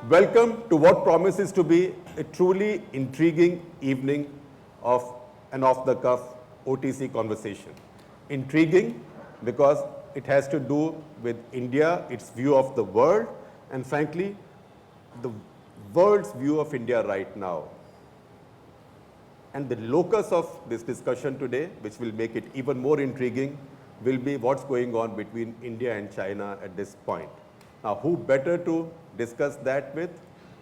Welcome to what promises to be a truly intriguing evening of an off-the-cuff OTC conversation. Intriguing because it has to do with India, its view of the world, and frankly, the world's view of India right now. And the locus of this discussion today, which will make it even more intriguing, will be what's going on between India and China at this point. Now, who better to discuss that with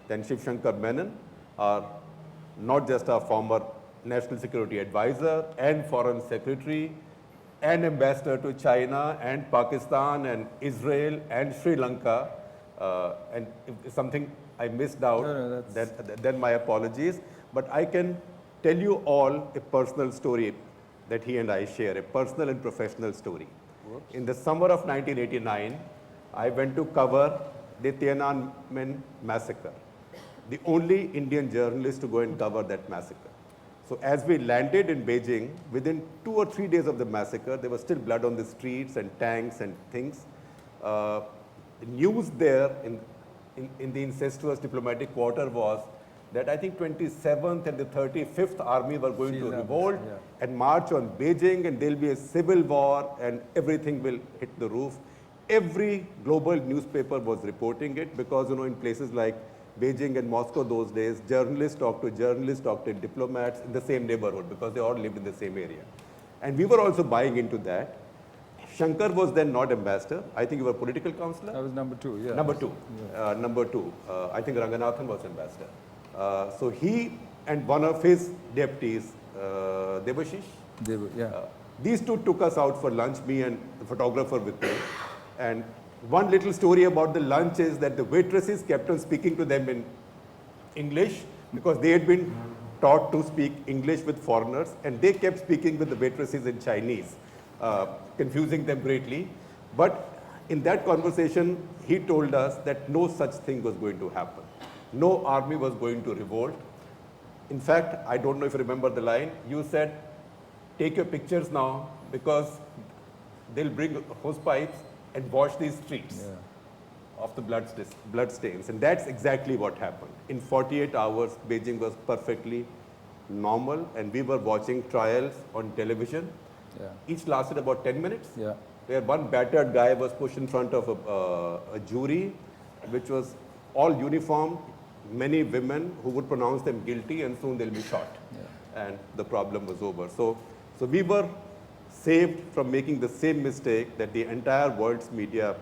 than Shivshankar Menon, not just our former National Security Advisor and Foreign Secretary and Ambassador to China and Pakistan and Israel and Sri Lanka. And if something I missed out, then my apologies. But I can tell you all a personal story that he and I share, a personal and professional story. Whoops. In the summer of 1989, I went to cover the Tiananmen massacre, the only Indian journalist to go and cover that massacre. So as we landed in Beijing, within 2 or 3 days of the massacre, there was still blood on the streets and tanks and things. The news there in the incestuous diplomatic quarter was that I think 27th and the 35th Army were going to revolt and march on Beijing, and there'll be a civil war and everything will hit the roof. Every global newspaper was reporting it because, in places like Beijing and Moscow those days, journalists talked to diplomats in the same neighborhood because they all lived in the same area. And we were also buying into that. Shankar was then not ambassador. I think you were political counselor? I was number 2, yeah. Number 2. Yeah. Number 2. I think Ranganathan was ambassador. So he and one of his deputies, Debashish, these two took us out for lunch, me and the photographer with me. And one little story about the lunch is that the waitresses kept on speaking to them in English because they had been taught to speak English with foreigners, and they kept speaking with the waitresses in Chinese, confusing them greatly. But in that conversation, he told us that no such thing was going to happen. No army was going to revolt. In fact, I don't know if you remember the line, you said, take your pictures now because they'll bring hose pipes and wash these streets of the blood stains. And that's exactly what happened. In 48 hours, Beijing was perfectly normal, and we were watching trials on television. Each lasted about 10 minutes, where one battered guy was pushed in front of a jury, which was all uniformed, many women who would pronounce them guilty, and soon they'll be shot. And the problem was over. So we were saved from making the same mistake that the entire world's media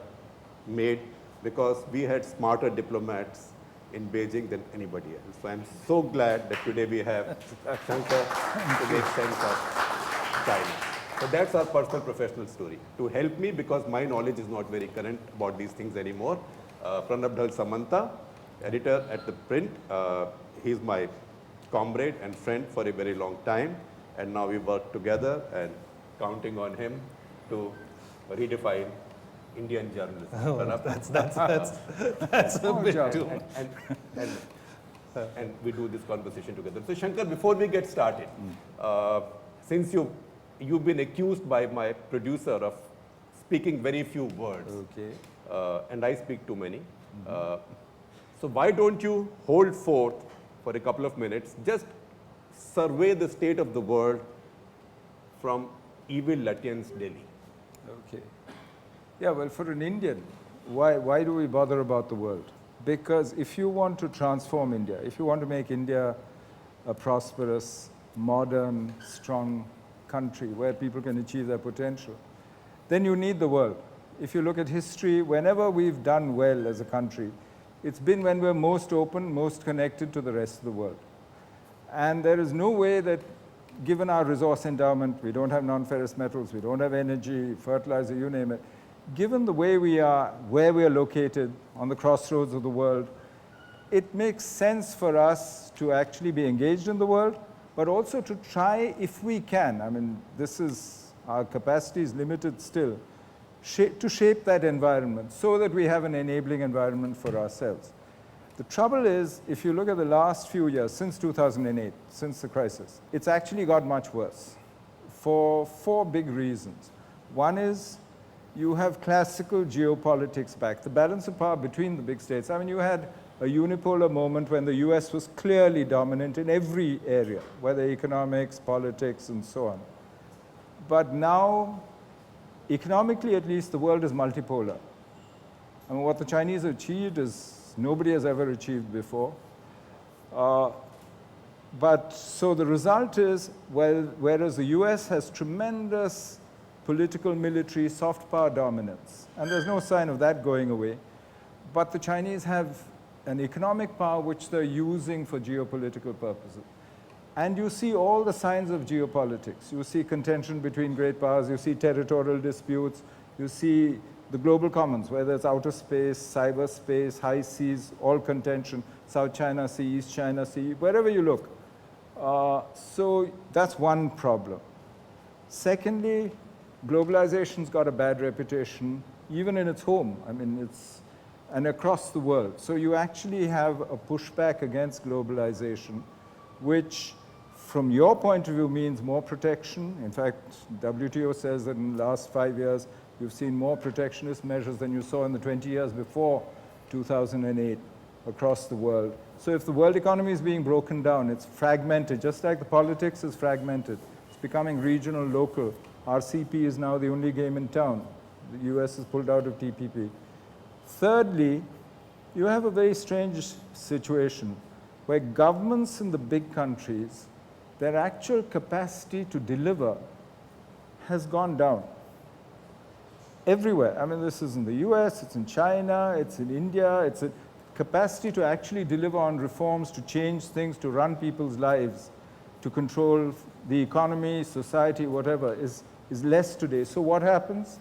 made because we had smarter diplomats in Beijing than anybody else. So I'm so glad that today we have Shankar to make sense of China. So that's our personal professional story. To help me, because my knowledge is not very current about these things anymore, Pranab Dhal Samanta, editor at ThePrint. He's my comrade and friend for a very long time, and now we work together and counting on him to redefine Indian journalism. Oh, that's a bit too much. And we do this conversation together. So Shankar, before we get started, since you've been accused by my producer of speaking very few words, and I speak too many, so why don't you hold forth for a couple of minutes, just survey the state of the world from evil Lutyens Delhi. Okay. Yeah, well, for an Indian, why do we bother about the world? Because if you want to transform India, if you want to make India a prosperous, modern, strong country where people can achieve their potential, then you need the world. If you look at history, whenever we've done well as a country, it's been when we're most open, most connected to the rest of the world. And there is no way that, given our resource endowment, we don't have non-ferrous metals, we don't have energy, fertilizer, you name it. Given the way we are, where we are located on the crossroads of the world, it makes sense for us to actually be engaged in the world, but also to try, if we can, I mean, our capacity is limited still, to shape that environment so that we have an enabling environment for ourselves. The trouble is, if you look at the last few years, since 2008, since the crisis, it's actually got much worse for 4 big reasons. One is you have classical geopolitics back, the balance of power between the big states. I mean, you had a unipolar moment when the US was clearly dominant in every area, whether economics, politics, and so on. But now, economically at least, the world is multipolar. And what the Chinese achieved is nobody has ever achieved before. But so the result is, well, whereas the US has tremendous political, military, soft power dominance, and there's no sign of that going away, but the Chinese have an economic power which they're using for geopolitical purposes. And you see all the signs of geopolitics. You see contention between great powers, you see territorial disputes, you see the global commons, whether it's outer space, cyberspace, high seas, all contention, South China Sea, East China Sea, wherever you look. So that's one problem. Secondly, globalization's got a bad reputation, even in its home. I mean, and across the world. So you actually have a pushback against globalization, which from your point of view means more protection. In fact, WTO says that in the last 5 years, you've seen more protectionist measures than you saw in the 20 years before 2008 across the world. So if the world economy is being broken down, it's fragmented, just like the politics is fragmented. It's becoming regional, local. RCP is now the only game in town. The US has pulled out of TPP. Thirdly, you have a very strange situation where governments in the big countries, their actual capacity to deliver has gone down. Everywhere. I mean, this is in the US, it's in China, it's in India, it's a capacity to actually deliver on reforms, to change things, to run people's lives, to control the economy, society, whatever, is less today. So what happens?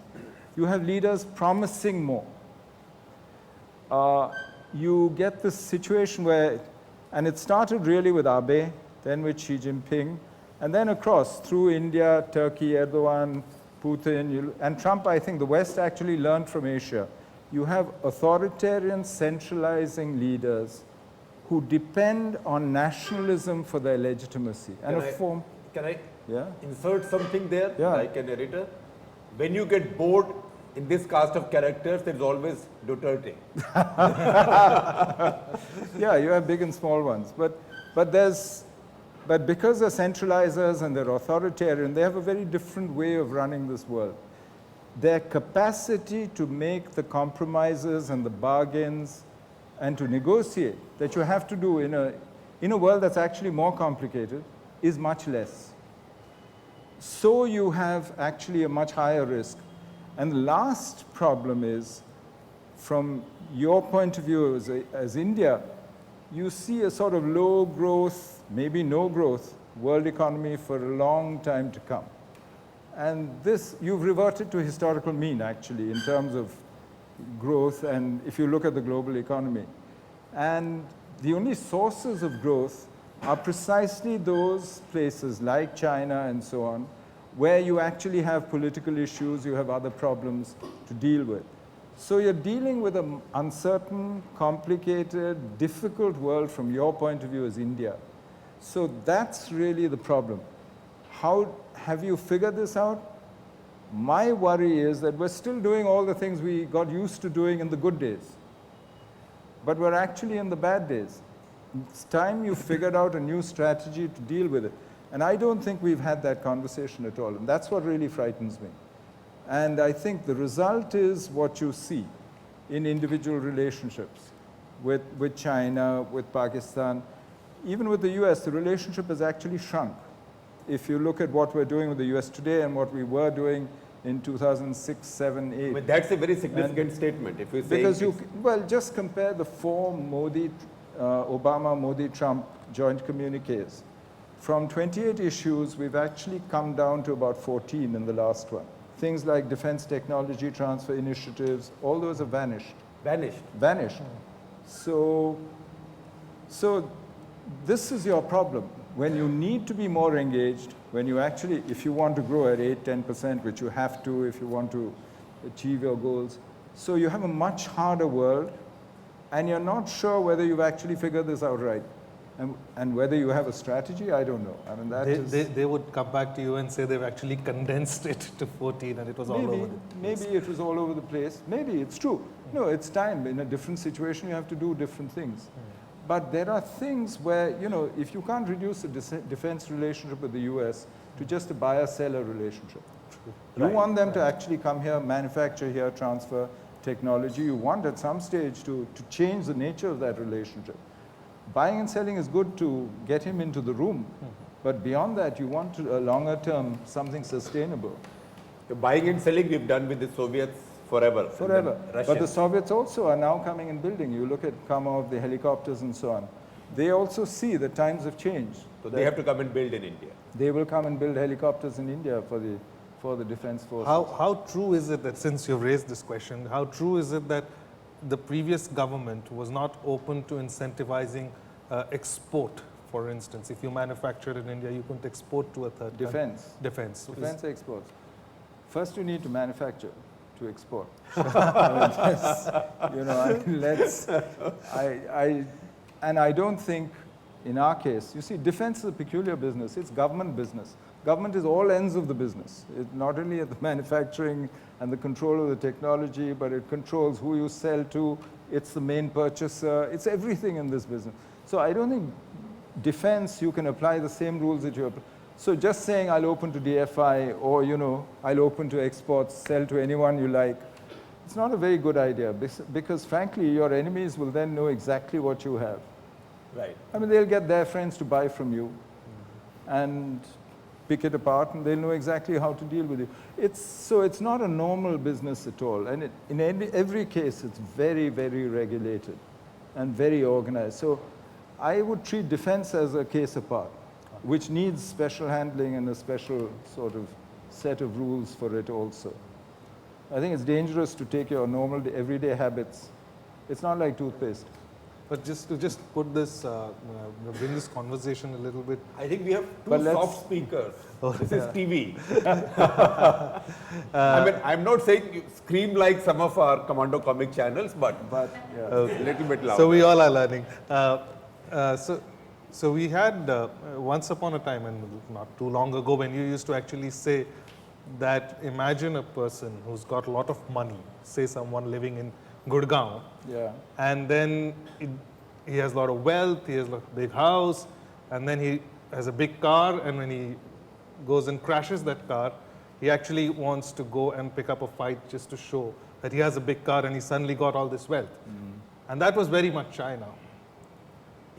You have leaders promising more. You get this situation where, and it started really with Abe, then with Xi Jinping, and then across through India, Turkey, Erdogan, Putin, and Trump. I think the West actually learned from Asia. You have authoritarian, centralizing leaders who depend on nationalism for their legitimacy. Can I insert something there, like a narrator? When you get bored in this cast of characters, there's always Duterte. Yeah, you have big and small ones. But because they're centralizers and they're authoritarian, they have a very different way of running this world. Their capacity to make the compromises and the bargains and to negotiate that you have to do in a world that's actually more complicated is much less. So you have actually a much higher risk. And the last problem is, from your point of view as India, you see a sort of low growth, maybe no growth, world economy for a long time to come. And this, you've reverted to historical mean, actually, in terms of growth, and if you look at the global economy. And the only sources of growth are precisely those places like China and so on, where you actually have political issues, you have other problems to deal with. So you're dealing with an uncertain, complicated, difficult world from your point of view as India. So that's really the problem. How have you figured this out? My worry is that we're still doing all the things we got used to doing in the good days. But we're actually in the bad days. It's time you figured out a new strategy to deal with it. And I don't think we've had that conversation at all. And that's what really frightens me. And I think the result is what you see in individual relationships with China, with Pakistan. Even with the US, the relationship has actually shrunk. If you look at what we're doing with the US today and what we were doing in 2006, 7, 8. But that's a very significant statement. If you say because well, just compare the 4 Obama, Modi, Trump joint communiques. From 28 issues, we've actually come down to about 14 in the last one. Things like defense technology transfer initiatives, all those have vanished. Vanished. So this is your problem. When you need to be more engaged, when you actually, if you want to grow at 8, 10%, which you have to if you want to achieve your goals, so you have a much harder world, and you're not sure whether you've actually figured this out right. And whether you have a strategy, I don't know. I mean, they would come back to you and say they've actually condensed it to 14 and it was all over the place. Maybe it was all over the place. Maybe it's true. No, it's time. In a different situation, you have to do different things. But there are things where, you know, if you can't reduce the defense relationship with the US to just a buyer-seller relationship, you want them to actually come here, manufacture here, transfer technology. You want at some stage to change the nature of that relationship. Buying and selling is good to get him into the room, but beyond that, you want to, a longer term, something sustainable. The buying and selling we've done with the Soviets forever. Forever. But the Soviets also are now coming and building. You look at Kamov, the helicopters and so on. They also see that times have changed. So they have to come and build in India. They will come and build helicopters in India for the defense forces. How true is it that, since you've raised this question, how true is it that the previous government was not open to incentivizing export, for instance? If you manufactured in India, you couldn't export to a third country. Defense exports. First, you need to manufacture to export. And I don't think, in our case, you see, defense is a peculiar business. It's government business. Government is all ends of the business. It's not only at the manufacturing and the control of the technology, but it controls who you sell to. It's the main purchaser. It's everything in this business. So I don't think defense, you can apply the same rules that you apply. So just saying I'll open to DFI or, you know, I'll open to exports, sell to anyone you like, it's not a very good idea because frankly, your enemies will then know exactly what you have. Right. I mean, they'll get their friends to buy from you and pick it apart, and they'll know exactly how to deal with you. So it's not a normal business at all. And in every case, it's very, very regulated and very organized. So I would treat defense as a case apart, which needs special handling and a special sort of set of rules for it also. I think it's dangerous to take your normal everyday habits. It's not like toothpaste. But just to put this, bring this conversation a little bit. I think we have two soft speakers. This is TV. I mean, I'm not saying you scream like some of our Commando comic channels, but a little bit louder. So we all are learning. So we had once upon a time, and not too long ago, when you used to actually say that imagine a person who's got a lot of money, say someone living in Gurgaon, and then he has a lot of wealth, he has a big house, and then he has a big car, and when he goes and crashes that car, he actually wants to go and pick up a fight just to show that he has a big car and he suddenly got all this wealth. And that was very much China.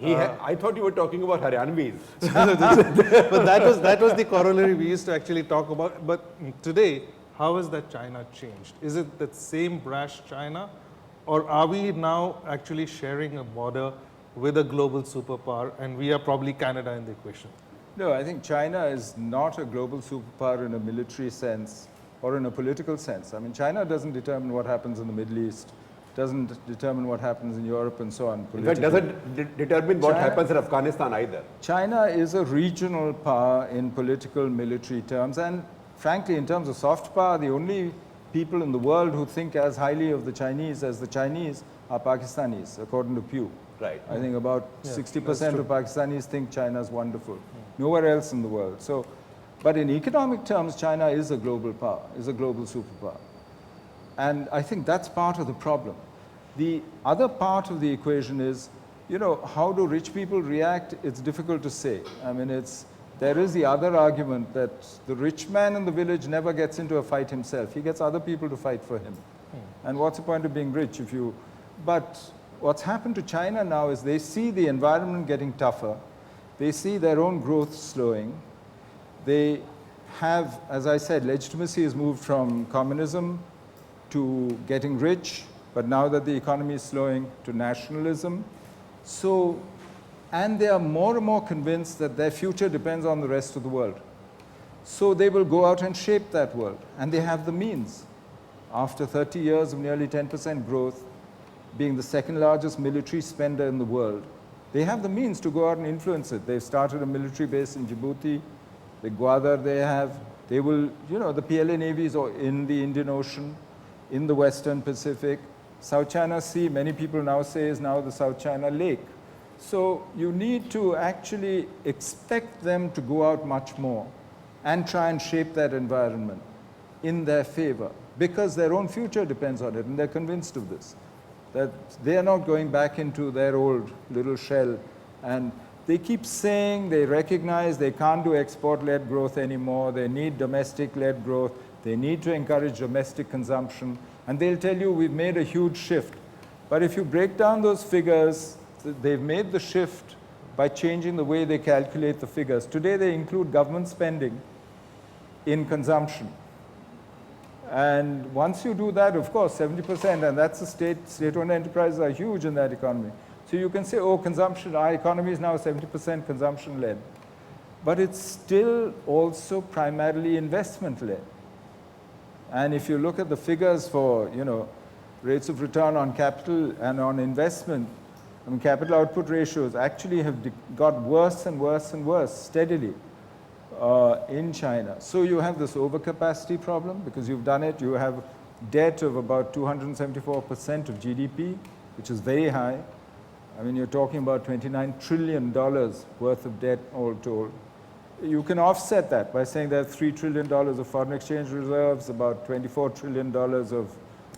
I thought you were talking about Haryanvis. But that was the corollary we used to actually talk about. But today, how has that China changed? Is it that same brash China? Or are we now actually sharing a border with a global superpower, and we are probably Canada in the equation? No, I think China is not a global superpower in a military sense or in a political sense. I mean, China doesn't determine what happens in the Middle East, doesn't determine what happens in Europe and so on. In fact, doesn't determine what happens in Afghanistan either. China is a regional power in political, military terms, and frankly, in terms of soft power, the only people in the world who think as highly of the Chinese as the Chinese are Pakistanis, according to Pew. Right. I think about 60% of Pakistanis think China is wonderful. Nowhere else in the world. So, but in economic terms, China is a global power, is a global superpower. And I think that's part of the problem. The other part of the equation is, you know, how do rich people react? It's difficult to say. I mean, there is the other argument that the rich man in the village never gets into a fight himself. He gets other people to fight for him. And what's the point of being rich if you... But what's happened to China now is they see the environment getting tougher. They see their own growth slowing. They have, as I said, legitimacy has moved from communism to getting rich, but now that the economy is slowing, to nationalism. So, and they are more and more convinced that their future depends on the rest of the world. So they will go out and shape that world, and they have the means. After 30 years of nearly 10% growth, being the second largest military spender in the world, they have the means to go out and influence it. They've started a military base in Djibouti, the Gwadar they have. They will, you know, the PLA navies are in the Indian Ocean, in the Western Pacific. South China Sea, many people now say, is now the South China Lake. So you need to actually expect them to go out much more and try and shape that environment in their favor, because their own future depends on it, and they're convinced of this, that they are not going back into their old little shell. And they keep saying they recognize they can't do export-led growth anymore, they need domestic-led growth, they need to encourage domestic consumption, and they'll tell you we've made a huge shift. But if you break down those figures, they've made the shift by changing the way they calculate the figures. Today they include government spending in consumption. And once you do that, of course, 70%, and that's the state-owned enterprises are huge in that economy. So you can say, oh, consumption, our economy is now 70% consumption-led. But it's still also primarily investment-led. And if you look at the figures for, rates of return on capital and on investment, I mean, capital output ratios actually have got worse and worse and worse steadily in China. So you have this overcapacity problem because you've done it. You have debt of about 274% of GDP, which is very high. I mean, you're talking about $29 trillion worth of debt all told. You can offset that by saying there's $3 trillion of foreign exchange reserves, about $24 trillion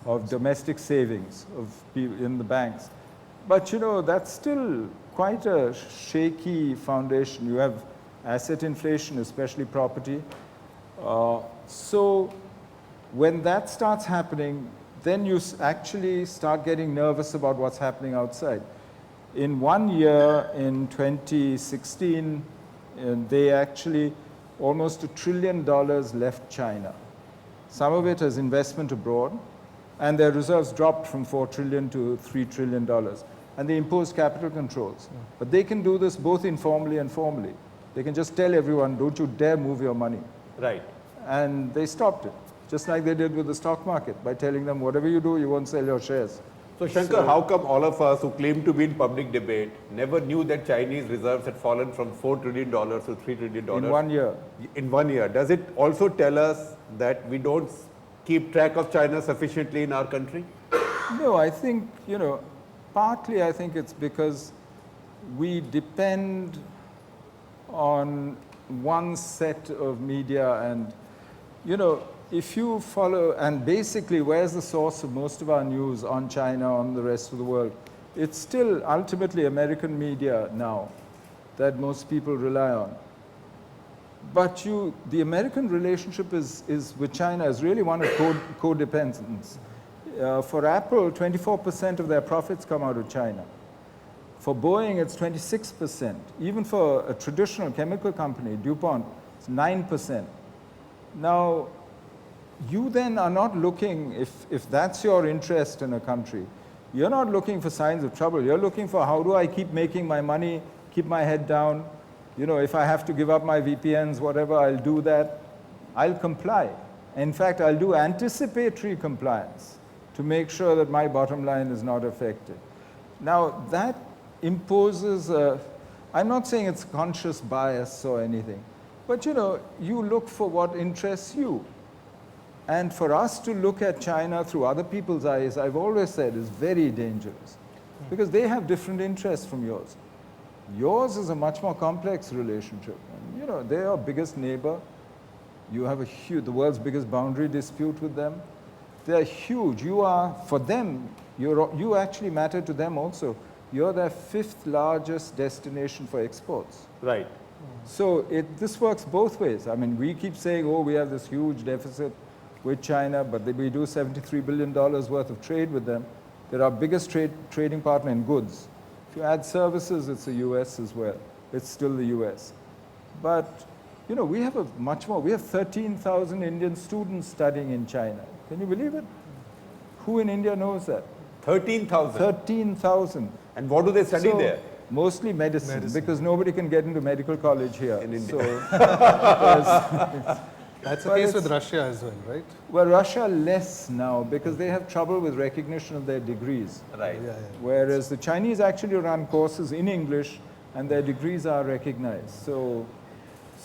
of domestic savings in the banks. But that's still quite a shaky foundation. You have asset inflation, especially property. So when that starts happening, then you actually start getting nervous about what's happening outside. In 1 year, in 2016, they actually almost $1 trillion left China. Some of it as investment abroad, and their reserves dropped from $4 trillion to $3 trillion. And they imposed capital controls. But they can do this both informally and formally. They can just tell everyone, don't you dare move your money. Right. And they stopped it, just like they did with the stock market, by telling them, whatever you do, you won't sell your shares. So Shankar, how come all of us who claim to be in public debate never knew that Chinese reserves had fallen from $4 trillion to $3 trillion? In 1 year. In 1 year. Does it also tell us that we don't keep track of China sufficiently in our country? No, I think, partly I think it's because we depend on one set of media and, if you follow, and basically where's the source of most of our news on China, on the rest of the world? It's still ultimately American media now that most people rely on. But the American relationship is with China is really one of codependence. For Apple, 24% of their profits come out of China. For Boeing, it's 26%. Even for a traditional chemical company, DuPont, it's 9%. Now, you then are not looking, if that's your interest in a country, you're not looking for signs of trouble. You're looking for how do I keep making my money, keep my head down. If I have to give up my VPNs, whatever, I'll do that. I'll comply. In fact, I'll do anticipatory compliance to make sure that my bottom line is not affected. Now, that imposes I'm not saying it's conscious bias or anything, but you look for what interests you. And for us to look at China through other people's eyes, I've always said, is very dangerous because they have different interests from yours. Yours is a much more complex relationship. And, they're your biggest neighbor. You have the world's biggest boundary dispute with them. They're huge. You are, for them, you actually matter to them also. You're their 5th largest destination for exports. Right. So this works both ways. I mean, we keep saying, oh, we have this huge deficit with China, but we do $73 billion worth of trade with them. They're our biggest trading partner in goods. If you add services, it's the US as well. It's still the US. But, we have much more. We have 13,000 Indian students studying in China. Can you believe it? Who in India knows that? 13,000? 13,000. And what do they study there? Mostly medicine, because nobody can get into medical college here. In India. So, that's the case with Russia as well, right? Well, Russia less now because they have trouble with recognition of their degrees. Right. Yeah. Whereas the Chinese actually run courses in English and their degrees are recognized. So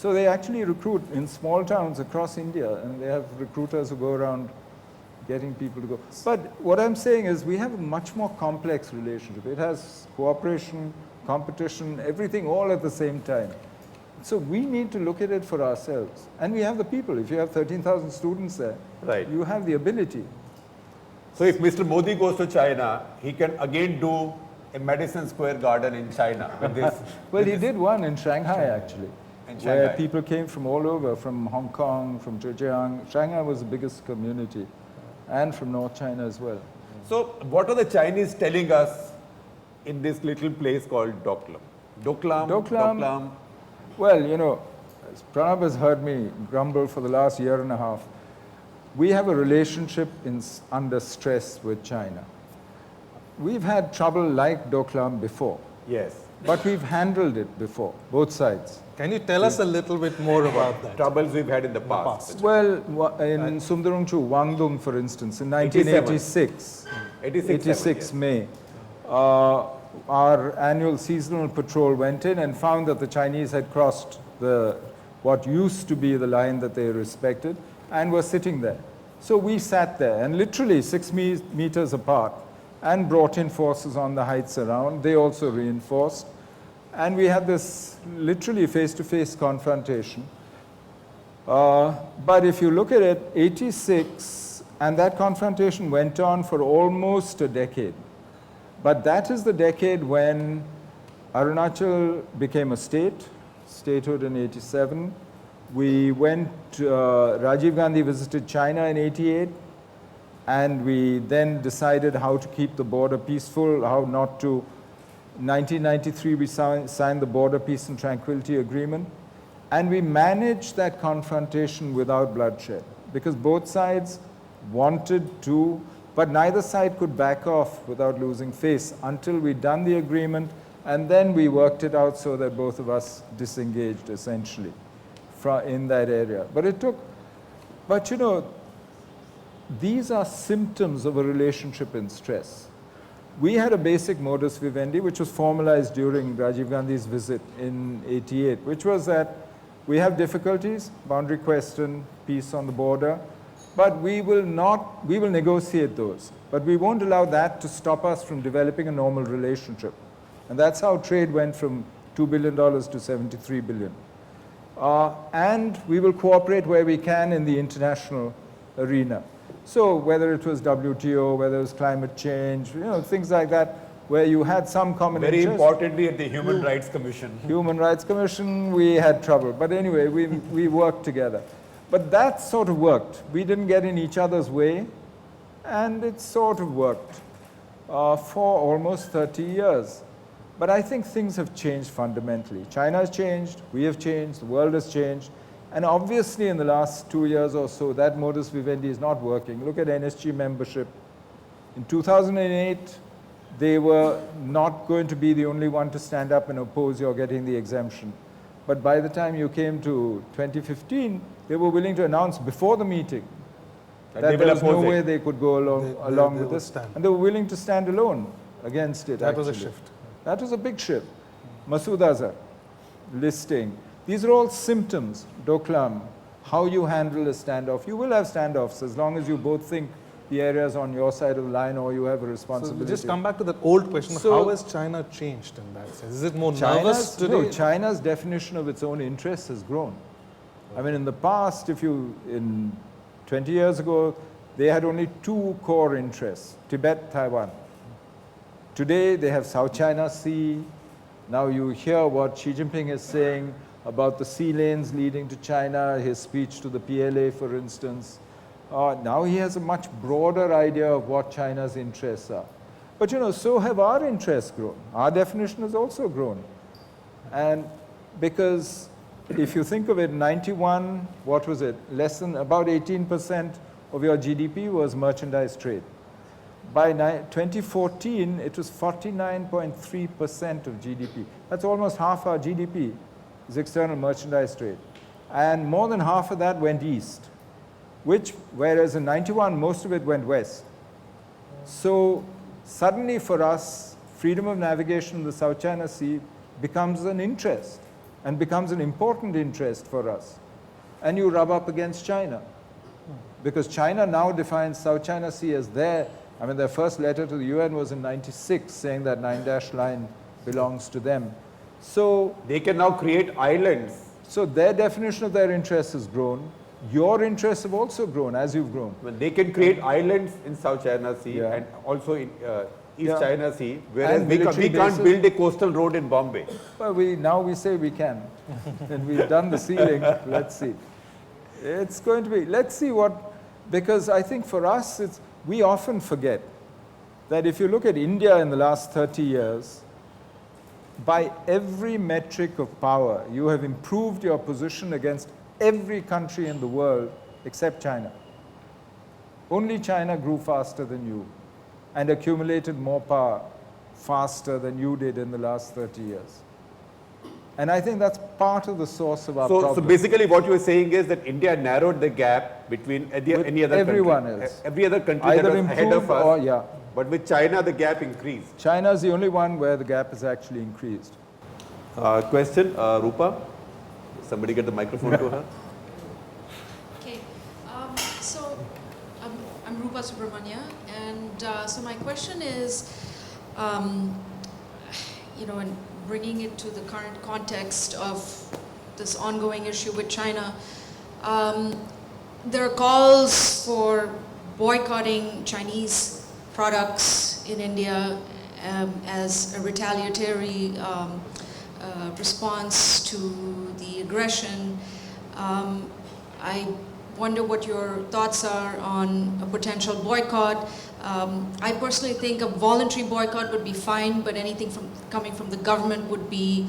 they actually recruit in small towns across India, and they have recruiters who go around getting people to go. But what I'm saying is we have a much more complex relationship. It has cooperation, competition, everything all at the same time. So we need to look at it for ourselves. And we have the people. If you have 13,000 students there, Right. you have the ability. So if Mr. Modi goes to China, he can again do a Madison Square Garden in China with this. Well, he did one in Shanghai, actually, In where Shanghai. people came from all over, from Hong Kong, from Zhejiang. Shanghai was the biggest community, and from North China as well. So what are the Chinese telling us in this little place called Doklam? Doklam. Well, you know, as Pranab has heard me grumble for the last year and a half. We have a relationship under stress with China. We've had trouble like Doklam before, Yes. but we've handled it before, both sides. Can you tell us a little bit more about that? Troubles we've had in the past. Well, in Sundarungchu, Wangdong, for instance, in 1986, 86 May, our annual seasonal patrol went in and found that the Chinese had crossed what used to be the line that they respected and were sitting there. So we sat there and literally 6 meters apart and brought in forces on the heights around. They also reinforced. And we had this literally face-to-face confrontation. But if you look at it, 86, and that confrontation went on for almost a decade. But that is the decade when Arunachal became a statehood in 87. We went, Rajiv Gandhi visited China in 88, and we then decided how to keep the border peaceful, how not to. In 1993, we signed the Border Peace and Tranquility Agreement, and we managed that confrontation without bloodshed, because both sides wanted to, but neither side could back off without losing face until we'd done the agreement, and then we worked it out so that both of us disengaged, essentially, in that area. But you know, these are symptoms of a relationship in stress. We had a basic modus vivendi, which was formalized during Rajiv Gandhi's visit in 88, which was that we have difficulties, boundary question, peace on the border, but we will negotiate those. But we won't allow that to stop us from developing a normal relationship. And that's how trade went from $2 billion to $73 billion. And we will cooperate where we can in the international arena. So whether it was WTO, whether it was climate change, you know, things like that, where you had some common Very interest. importantly, at the Human Rights Commission. Human Rights Commission, we had trouble. But anyway, we worked together. But that sort of worked. We didn't get in each other's way, and it sort of worked for almost 30 years. But I think things have changed fundamentally. China has changed, we have changed, the world has changed. And obviously in the last 2 years or so, that modus vivendi is not working. Look at NSG membership. In 2008, they were not going to be the only one to stand up and oppose your getting the exemption. But by the time you came to 2015, they were willing to announce before the meeting that there was no way they could go along with this. And they were willing to stand alone against it, That was a shift. That was a big shift. Masood Azhar, listing. These are all symptoms, Doklam, how you handle a standoff. You will have standoffs as long as you both think the area is on your side of the line or you have a responsibility. So just come back to that old question, how has China changed in that sense? Is it more nervous today? No, China's definition of its own interests has grown. I mean, in the past, in 20 years ago, they had only 2 core interests, Tibet, Taiwan. Today, they have South China Sea. Now you hear what Xi Jinping is saying about the sea lanes leading to China, his speech to the PLA, for instance. Now he has a much broader idea of what China's interests are. But you know, so have our interests grown. Our definition has also grown. And because if you think of it, 91, what was it? Less than about 18% of your GDP was merchandise trade. By 2014, it was 49.3% of GDP. That's almost half our GDP is external merchandise trade. And more than half of that went east, whereas in 91, most of it went west. So suddenly for us, freedom of navigation in the South China Sea becomes an interest and becomes an important interest for us. And you rub up against China, because China now defines South China Sea as their first letter to the UN was in '96 saying that 9-dash line belongs to them. So they can now create islands. So their definition of their interests has grown. Your interests have also grown as you've grown. Well, they can create islands in South China Sea and also in East China Sea, whereas we can't build a coastal road in Bombay. Well, now we say we can. And we've done the ceiling. Let's see. It's going to be, let's see what, because I think for us, we often forget that if you look at India in the last 30 years, by every metric of power, you have improved your position against every country in the world except China. Only China grew faster than you and accumulated more power faster than you did in the last 30 years. And I think that's part of the source of our problem. So basically what you are saying is that India narrowed the gap between any other everyone country. Else. Every other country Either that was ahead of us. Or, but with China, the gap increased. China is the only one where the gap has actually increased. Question, Rupa? Somebody get the microphone to her. Okay, so I'm Rupa Subramanya, and so my question is, you know, in bringing it to the current context of this ongoing issue with China, there are calls for boycotting Chinese products in India as a retaliatory response to the aggression. I wonder what your thoughts are on a potential boycott. I personally think a voluntary boycott would be fine, but anything coming from the government would be,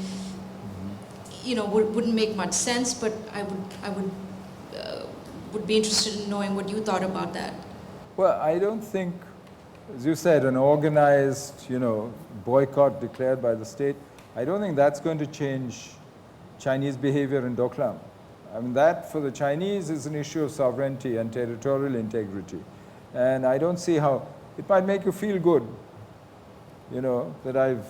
you know, wouldn't make much sense. But I would be interested in knowing what you thought about that. Well, I don't think, as you said, an organized, you know, boycott declared by the state, I don't think that's going to change Chinese behavior in Doklam. I mean, that for the Chinese is an issue of sovereignty and territorial integrity. And I don't see how, it might make you feel good, you know, that I've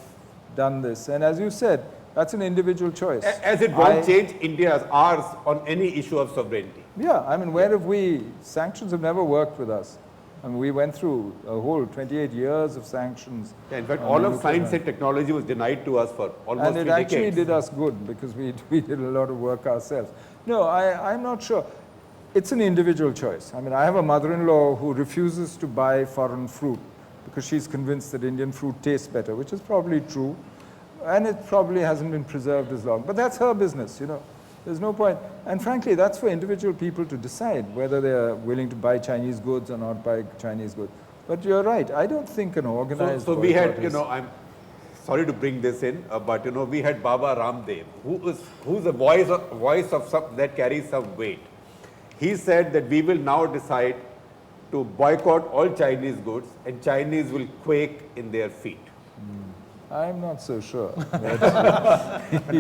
done this. And as you said, that's an individual choice. As it won't change ours on any issue of sovereignty. Yeah, I mean, where have we, sanctions have never worked with us. I mean, we went through a whole 28 years of sanctions. Yeah, in fact, all of science and technology was denied to us for almost 3 decades. And it actually did us good because we did a lot of work ourselves. No, I'm not sure. It's an individual choice. I mean, I have a mother-in-law who refuses to buy foreign fruit because she's convinced that Indian fruit tastes better, which is probably true. And it probably hasn't been preserved as long. But that's her business, you know. There's no point. And frankly, that's for individual people to decide whether they're willing to buy Chinese goods or not buy Chinese goods. But you're right. I don't think an organized So we had, you know, I'm sorry to bring this in, but, you know, we had Baba Ramdev, who's a voice of some, that carries some weight. He said that we will now decide to boycott all Chinese goods and Chinese will quake in their feet. I'm not so sure.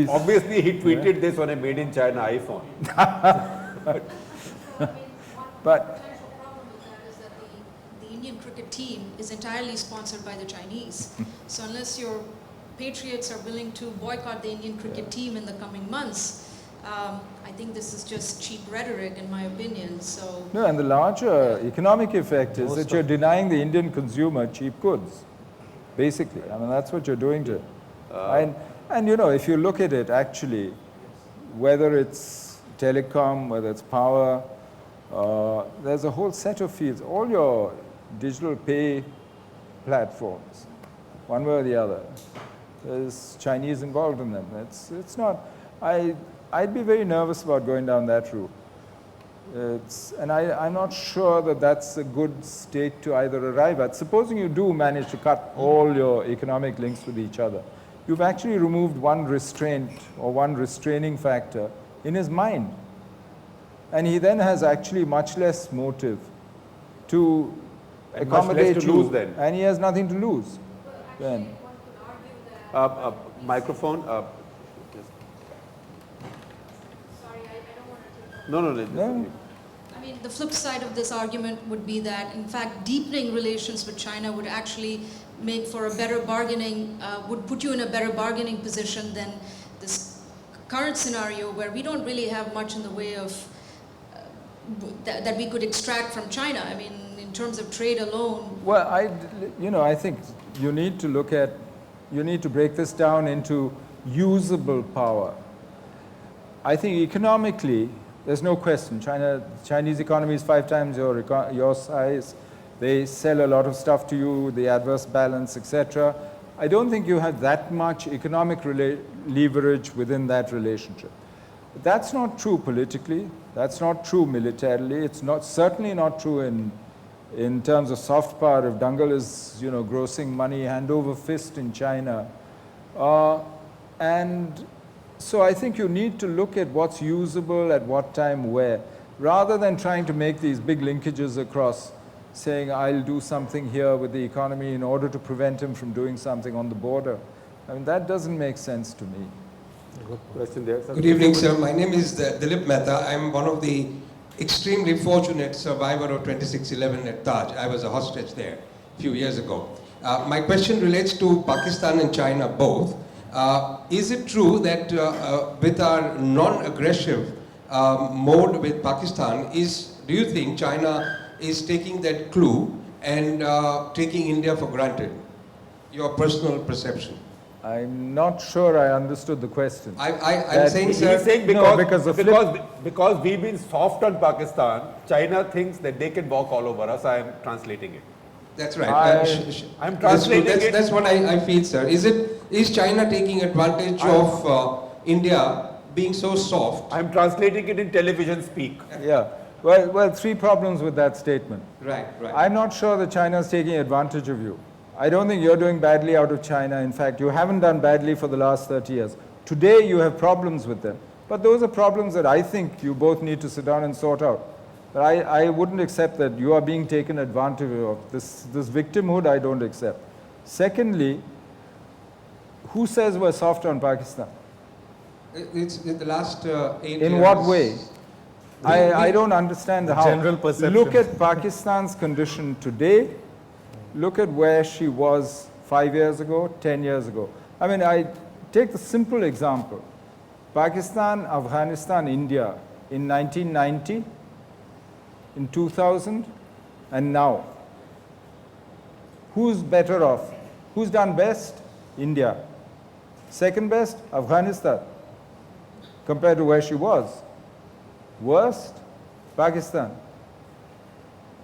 Obviously, he tweeted this on a made in China iPhone. But Potential problem with that is that the Indian cricket team is entirely sponsored by the Chinese. So unless your patriots are willing to boycott the Indian cricket team in the coming months, I think this is just cheap rhetoric, in my opinion. So no, and the larger economic effect is that you're denying the Indian consumer cheap goods. Basically, I mean, that's what you're doing to it. And you know, if you look at it, actually, whether it's telecom, whether it's power, there's a whole set of fields. All your digital pay platforms, one way or the other, there's Chinese involved in them. It's not, I'd be very nervous about going down that route. And I'm not sure that that's a good state to either arrive at. Supposing you do manage to cut all your economic links with each other, you've actually removed one restraint or one restraining factor in his mind. And he then has actually much less motive to accommodate you. Lose then. And he has nothing to lose then. Microphone. sorry, I don't want to take No. I mean, the flip side of this argument would be that, in fact, deepening relations with China would actually make for a better bargaining, would put you in a better bargaining position than this current scenario where we don't really have much in the way of that we could extract from China. I mean, in terms of trade alone. Well, I think you need to look at You need to break this down into usable power. I think economically, there's no question. Chinese economy is 5 times your size. They sell a lot of stuff to you, the adverse balance, etc. I don't think you have that much economic leverage within that relationship. But that's not true politically. That's not true militarily. It's certainly not true in terms of soft power. If Dangal is, grossing money hand over fist in China, and so I think you need to look at what's usable at what time, where, rather than trying to make these big linkages across, saying I'll do something here with the economy in order to prevent him from doing something on the border. I mean, that doesn't make sense to me. Good question there. Good evening, sir. My name is Dilip Mehta. I'm one of the extremely fortunate survivor of 26/11 at Taj. I was a hostage there a few years ago. My question relates to Pakistan and China both. Is it true that with our non-aggressive mode with Pakistan, do you think China is taking that clue and taking India for granted? Your personal perception. I'm not sure I understood the question. I'm saying, sir, he's saying because we've been soft on Pakistan, China thinks that they can walk all over us. I am translating it. That's right. I'm translating it. That's what I feel, sir. Is China taking advantage of India being so soft? I'm translating it in television speak. Yeah. Well, 3 problems with that statement. Right. I'm not sure that China is taking advantage of you. I don't think you're doing badly out of China. In fact, you haven't done badly for the last 30 years. Today, you have problems with them. But those are problems that I think you both need to sit down and sort out. But I wouldn't accept that you are being taken advantage of. This victimhood, I don't accept. Secondly, who says we're soft on Pakistan? It's in the last 8 years. In what way? I don't understand how. General perception. Look at Pakistan's condition today. Look at where she was 5 years ago, 10 years ago. I mean, I take the simple example. Pakistan, Afghanistan, India in 1990, in 2000, and now. Who's better off? Who's done best? India. Second best? Afghanistan, compared to where she was. Worst? Pakistan.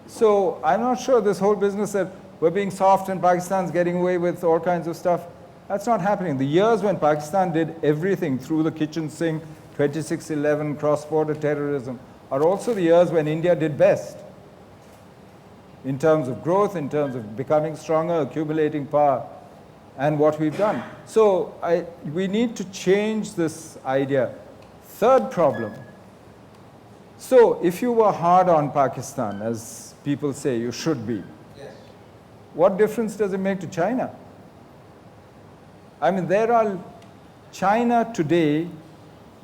So I'm not sure this whole business that we're being soft and Pakistan's getting away with all kinds of stuff, that's not happening. The years when Pakistan did everything through the kitchen sink, 26/11, cross-border terrorism, are also the years when India did best in terms of growth, in terms of becoming stronger, accumulating power, and what we've done. So we need to change this idea. Third problem. So if you were hard on Pakistan, as people say you should be, Yes. what difference does it make to China? I mean, China today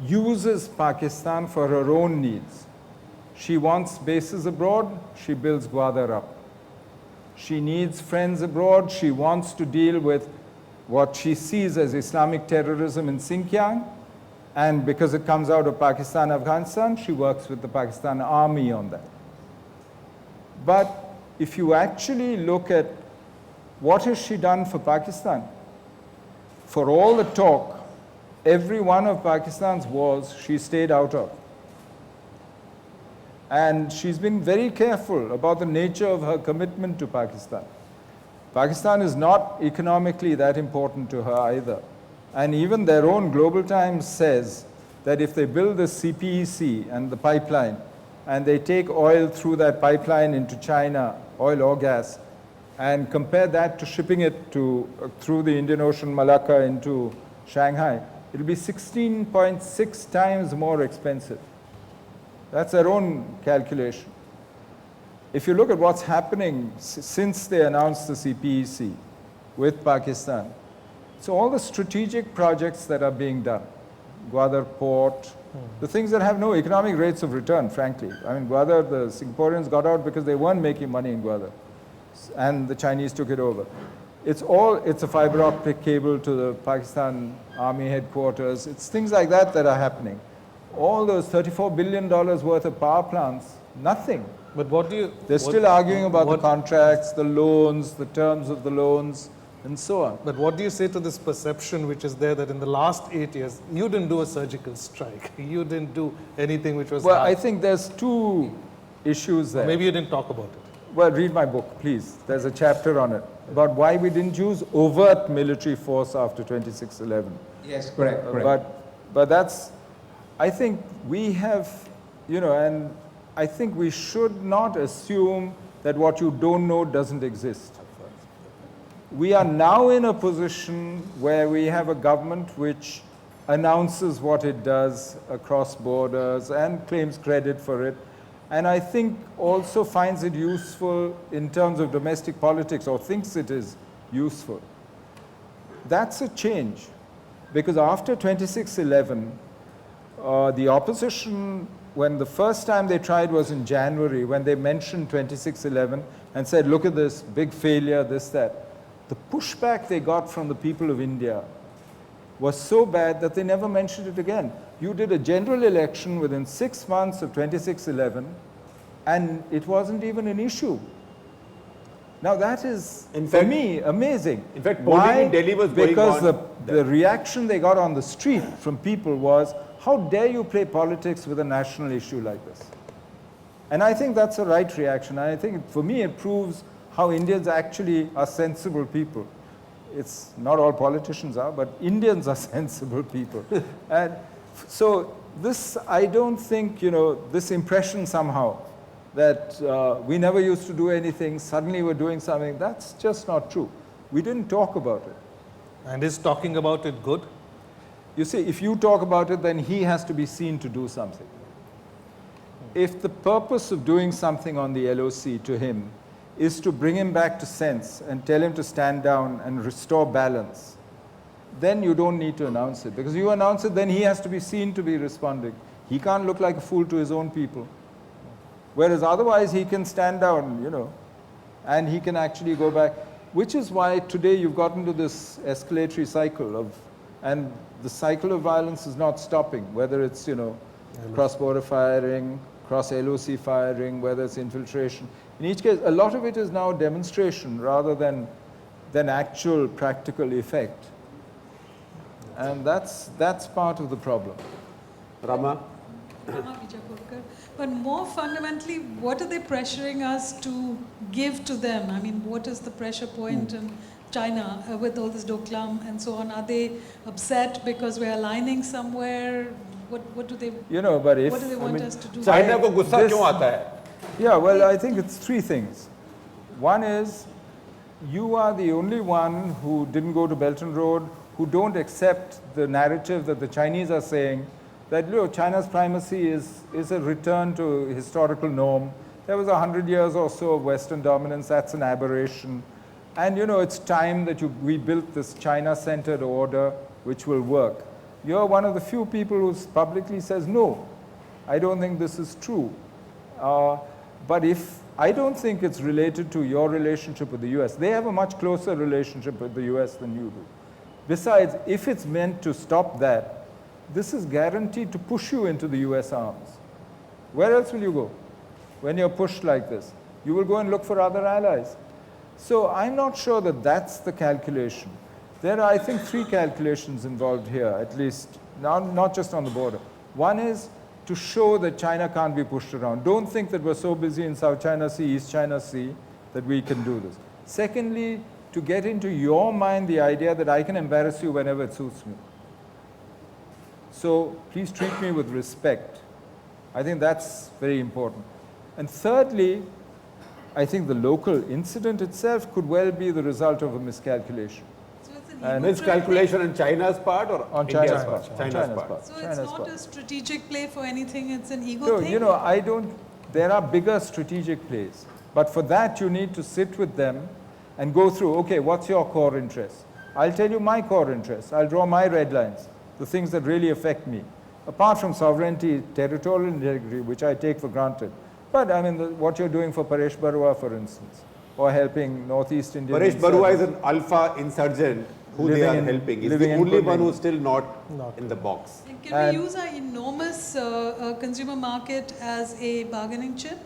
uses Pakistan for her own needs. She wants bases abroad, she builds Gwadar up. She needs friends abroad, she wants to deal with what she sees as Islamic terrorism in Xinjiang, and because it comes out of Pakistan, Afghanistan, she works with the Pakistan army on that. But if you actually look at what has she done for Pakistan, for all the talk, every one of Pakistan's wars she stayed out of. And she's been very careful about the nature of her commitment to Pakistan. Pakistan is not economically that important to her either. And even their own Global Times says that if they build the CPEC and the pipeline, and they take oil through that pipeline into China, oil or gas, and compare that to shipping it through the Indian Ocean, Malacca into Shanghai, it'll be 16.6 times more expensive. That's their own calculation. If you look at what's happening since they announced the CPEC with Pakistan, so all the strategic projects that are being done, Gwadar Port, the things that have no economic rates of return, frankly. I mean, Gwadar, the Singaporeans got out because they weren't making money in Gwadar, and the Chinese took it over. It's a fiber optic cable to the Pakistan Army headquarters. It's things like that that are happening. All those $34 billion worth of power plants, nothing. But what do you... They're still arguing about the contracts, the loans, the terms of the loans, and so on. But what do you say to this perception which is there that in the last 8 years, you didn't do a surgical strike, you didn't do anything which was Well, hard. I think there's two issues there. Maybe you didn't talk about it. Well, read my book, please. There's a chapter on it about why we didn't use overt military force after 26/11. Yes, correct. But that's, I think we have, you know, and I think we should not assume that what you don't know doesn't exist. We are now in a position where we have a government which announces what it does across borders and claims credit for it, and I think also finds it useful in terms of domestic politics, or thinks it is useful. That's a change, because after 26/11, the opposition, when the first time they tried was in January, when they mentioned 26/11 and said, look at this, big failure, this, that. The pushback they got from the people of India was so bad that they never mentioned it again. You did a general election within 6 months of 26/11, and it wasn't even an issue. Now that is, for me, amazing. In fact, polling in Delhi was going because on. the reaction they got on the street from people was, how dare you play politics with a national issue like this? And I think that's a right reaction. I think, for me, it proves how Indians actually are sensible people. It's not all politicians are, but Indians are sensible people. And so this, I don't think, you know, this impression somehow that we never used to do anything, suddenly we're doing something, that's just not true. We didn't talk about it. And is talking about it good? You see, if you talk about it, then he has to be seen to do something. If the purpose of doing something on the LOC to him is to bring him back to sense and tell him to stand down and restore balance, then you don't need to announce it. Because you announce it, then he has to be seen to be responding. He can't look like a fool to his own people. Whereas otherwise he can stand down, you know, and he can actually go back. Which is why today you've gotten to this escalatory cycle of, and the cycle of violence is not stopping, whether it's, you know, cross-border firing, cross-LOC firing, whether it's infiltration. In each case, a lot of it is now demonstration rather than actual practical effect. And that's part of the problem. Rama? But more fundamentally, what are they pressuring us to give to them? I mean, what is the pressure point in China with all this Doklam and so on? Are they upset because we're aligning somewhere? What do they? You know, but if what do they want us to do? China को गुस्सा क्यों आता है? Yeah, well, I think it's three things. One is, you are the only one who didn't go to Belt and Road, who don't accept the narrative that the Chinese are saying, that, you know, China's primacy is a return to historical norm. There was 100 years or so of Western dominance. That's an aberration. And, you know, it's time that we built this China-centered order which will work. You're one of the few people who publicly says, no, I don't think this is true. But I don't think it's related to your relationship with the US. They have a much closer relationship with the US than you do. Besides, if it's meant to stop that, this is guaranteed to push you into the US arms. Where else will you go when you're pushed like this? You will go and look for other allies. So I'm not sure that that's the calculation. There are, I think, three calculations involved here, at least, not just on the border. One is to show that China can't be pushed around. Don't think that we're so busy in South China Sea, East China Sea, that we can do this. Secondly, to get into your mind the idea that I can embarrass you whenever it suits me. So please treat me with respect. I think that's very important. And thirdly, I think the local incident itself could well be the result of a miscalculation. So it's an And ego miscalculation on China's part or On India's China's part? part. China's part. So China's it's not part. a strategic play for anything, it's an ego So, thing? you know, there are bigger strategic plays. But for that, you need to sit with them and go through, okay, what's your core interest? I'll tell you my core interests. I'll draw my red lines, the things that really affect me. Apart from sovereignty, territorial integrity, which I take for granted. But I mean, what you're doing for Paresh Barua, for instance, or helping Northeast Indian Paresh Barua is insurgents. an alpha insurgent who Living they are in- helping. He's living the in only one Pune. who's still not in the box. And can we use our enormous consumer market as a bargaining chip?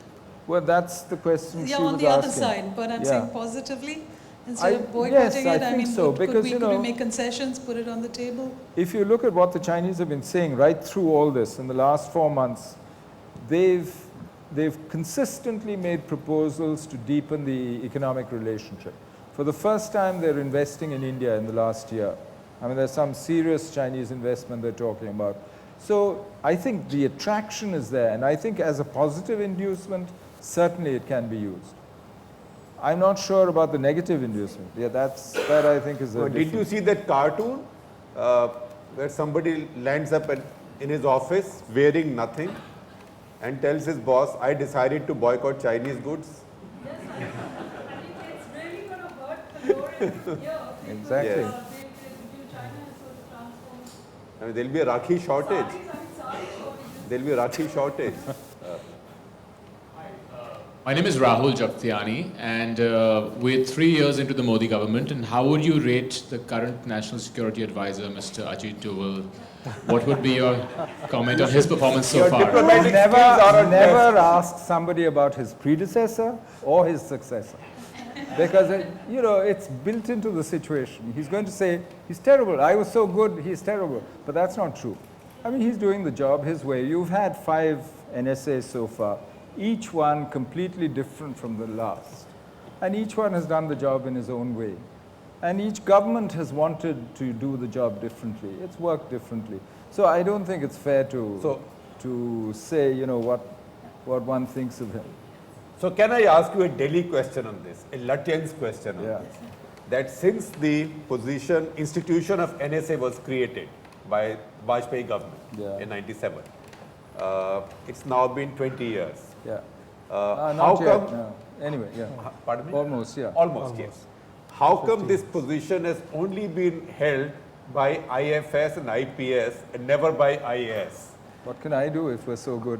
Well, that's the question Yeah, she on was the other asking. side, but I'm Yeah. saying positively. Instead of boycotting yes, it, I think so, because, could you we know, make concessions, put it on the table? if you look at what the Chinese have been saying right through all this in the last 4 months, they've consistently made proposals to deepen the economic relationship. For the first time, they're investing in India in the last year. I mean, there's some serious Chinese investment they're talking about. So I think the attraction is there, and I think as a positive inducement, certainly it can be used. I'm not sure about the negative inducement. Yeah, that I think is a Did you see that cartoon where somebody lands up in his office wearing nothing and tells his boss, I decided to boycott Chinese goods? Yes, I think it's really going to hurt the lower here. Exactly. Yes. China is sort of transformed. I mean, there'll be a Rakhi shortage. There'll be a Rakhi shortage. My name is Rahul Jagtiani, and we're 3 years into the Modi government, and how would you rate the current National Security Advisor, Mr. Ajit Doval? What would be your comment on his performance so far? Never ask somebody about his predecessor or his successor. Because, you know, it's built into the situation. He's going to say, he's terrible, I was so good, he's terrible. But that's not true. I mean, he's doing the job his way. You've had 5 NSAs so far, each one completely different from the last. And each one has done the job in his own way. And each government has wanted to do the job differently. It's worked differently. So I don't think it's fair to say, you know, what one thinks of him. So can I ask you a Delhi question on this, a Lutyens question on this? That since the institution of NSA was created by Vajpayee government in 97, it's now been 20 years. Yeah. How come? No. Anyway, yeah. Pardon me? Almost, yeah. Almost, yes. How come this position has only been held by IFS and IPS and never by IAS? What can I do if we're so good?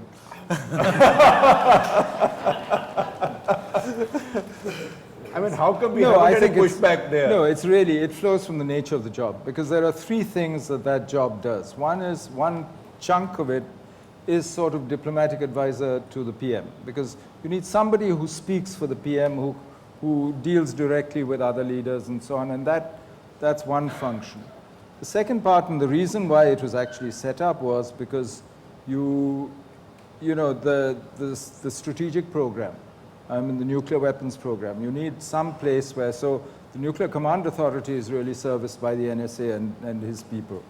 I mean, how come we haven't had a pushback there? No, it's really, it flows from the nature of the job, because there are 3 things that job does. One chunk of it is sort of diplomatic advisor to the PM, because you need somebody who speaks for the PM, who deals directly with other leaders and so on, and that's one function. The second part, and the reason why it was actually set up, was because you know, the strategic program, the nuclear weapons program, you need some place where, so the Nuclear Command Authority is really serviced by the NSA and his people.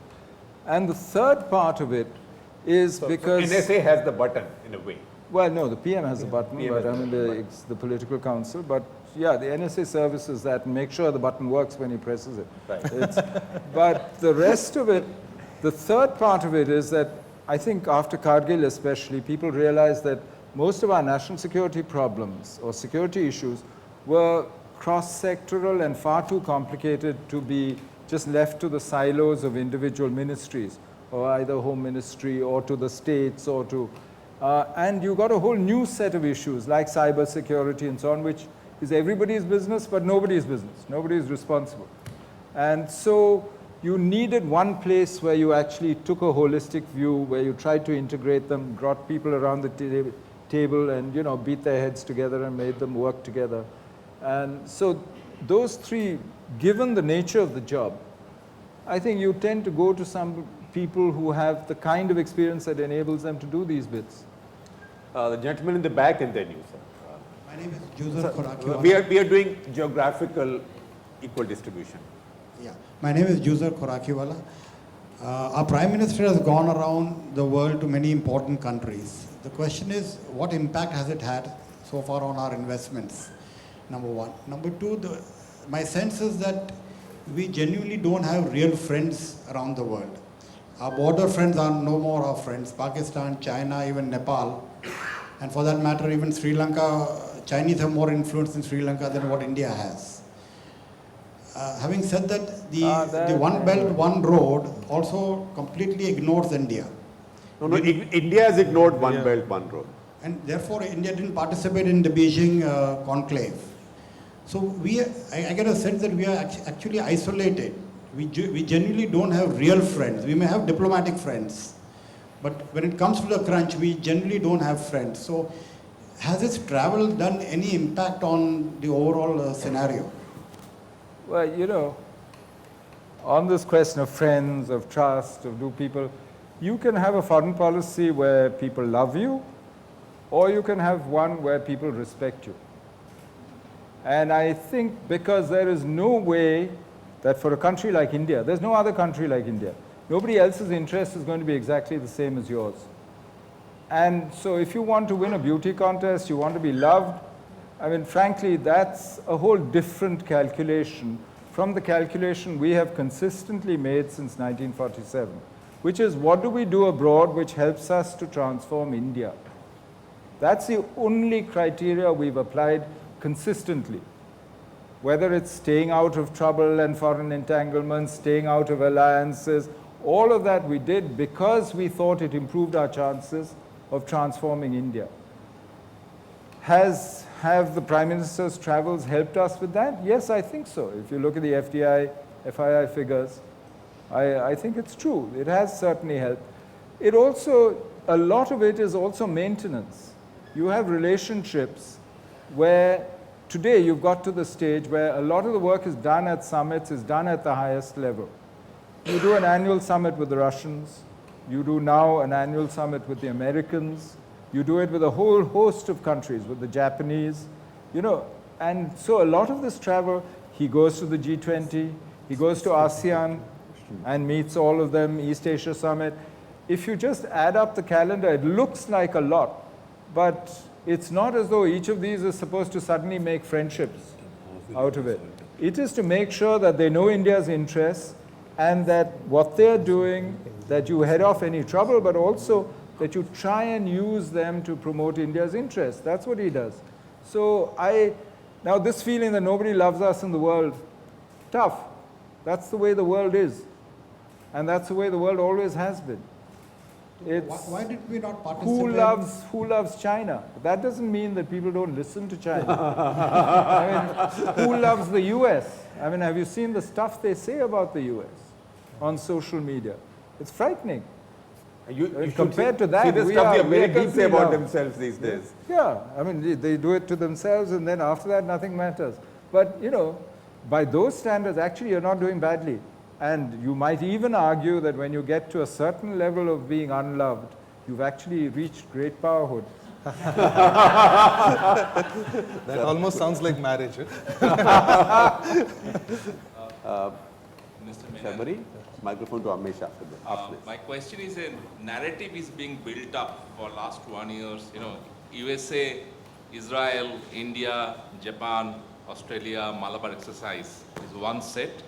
And the third part of it is because... So NSA has the button, in a way. Well, no, the PM has the button, but it's the political council. But yeah, the NSA services that and make sure the button works when he presses it. Right. But the rest of it, the third part of it is that I think after Kargil especially, people realized that most of our national security problems or security issues were cross-sectoral and far too complicated to be just left to the silos of individual ministries, or either Home Ministry or to the states or to... and you got a whole new set of issues like cyber security and so on, which is everybody's business, but nobody's business. Nobody is responsible. And so you needed one place where you actually took a holistic view, where you tried to integrate them, brought people around the table and, you know, beat their heads together and made them work together. And so those 3, given the nature of the job, I think you tend to go to some people who have the kind of experience that enables them to do these bits. The gentleman in the back and then you, sir. My name is Joseph Korakiwala. We are doing geographical equal distribution. Yeah, my name is Joseph Korakiwala. Our Prime Minister has gone around the world to many important countries. The question is, what impact has it had so far on our investments? Number 1. Number 2, my sense is that we genuinely don't have real friends around the world. Our border friends are no more our friends. Pakistan, China, even Nepal, and for that matter, even Sri Lanka. Chinese have more influence in Sri Lanka than what India has. Having said that, the One Belt, One Road also completely ignores India. No, India has ignored One Belt, One Road. And therefore, India didn't participate in the Beijing conclave. So I get a sense that we are actually isolated. We genuinely don't have real friends. We may have diplomatic friends, but when it comes to the crunch, we generally don't have friends. So has this travel done any impact on the overall scenario? Well, you know, on this question of friends, of trust, of do people, you can have a foreign policy where people love you, or you can have one where people respect you. And I think because there is no way that for a country like India, there's no other country like India, nobody else's interest is going to be exactly the same as yours. And so if you want to win a beauty contest, you want to be loved, I mean, frankly, that's a whole different calculation from the calculation we have consistently made since 1947, which is what do we do abroad which helps us to transform India? That's the only criteria we've applied consistently. Whether it's staying out of trouble and foreign entanglements, staying out of alliances, all of that we did because we thought it improved our chances of transforming India. Have the Prime Minister's travels helped us with that? Yes, I think so. If you look at the FII figures, I think it's true. It has certainly helped. It also, a lot of it is also maintenance. You have relationships where today you've got to the stage where a lot of the work is done at summits, is done at the highest level. You do an annual summit with the Russians. You do now an annual summit with the Americans. You do it with a whole host of countries, with the Japanese, you know. And so a lot of this travel, he goes to the G20, he goes to ASEAN and meets all of them, East Asia Summit. If you just add up the calendar, it looks like a lot, but it's not as though each of these is supposed to suddenly make friendships out of it. It is to make sure that they know India's interests and that what they're doing, that you head off any trouble, but also that you try and use them to promote India's interests. That's what he does. So now this feeling that nobody loves us in the world, tough. That's the way the world is. And that's the way the world always has been. Why did we not participate? Who loves China? That doesn't mean that people don't listen to China. I mean, who loves the US? I mean, have you seen the stuff they say about the US on social media? It's frightening. Compared to that, see the stuff the Americans say about themselves these days. Yeah, I mean, they do it to themselves, and then after that, nothing matters. But, you know, by those standards, actually, you're not doing badly. And you might even argue that when you get to a certain level of being unloved, you've actually reached great powerhood. That almost sounds like marriage. Mr. Menon. Microphone to Amish after this. My question is, a narrative is being built up for last 1 year. You know, USA, Israel, India, Japan, Australia, Malabar exercise is one set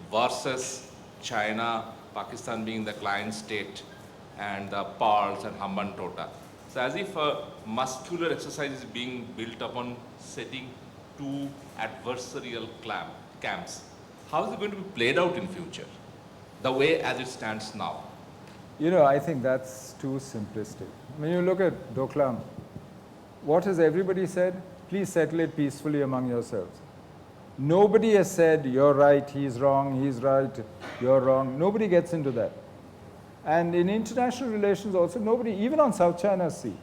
versus China, Pakistan being the client state, and the Pearls and Hambantota. So as if a muscular exercise is being built upon setting two adversarial camps. How is it going to be played out in future? The way as it stands now? You know, I think that's too simplistic. When you look at Doklam, what has everybody said? Please settle it peacefully among yourselves. Nobody has said, you're right, he's wrong, he's right, you're wrong. Nobody gets into that. And in international relations also, nobody, even on South China Sea,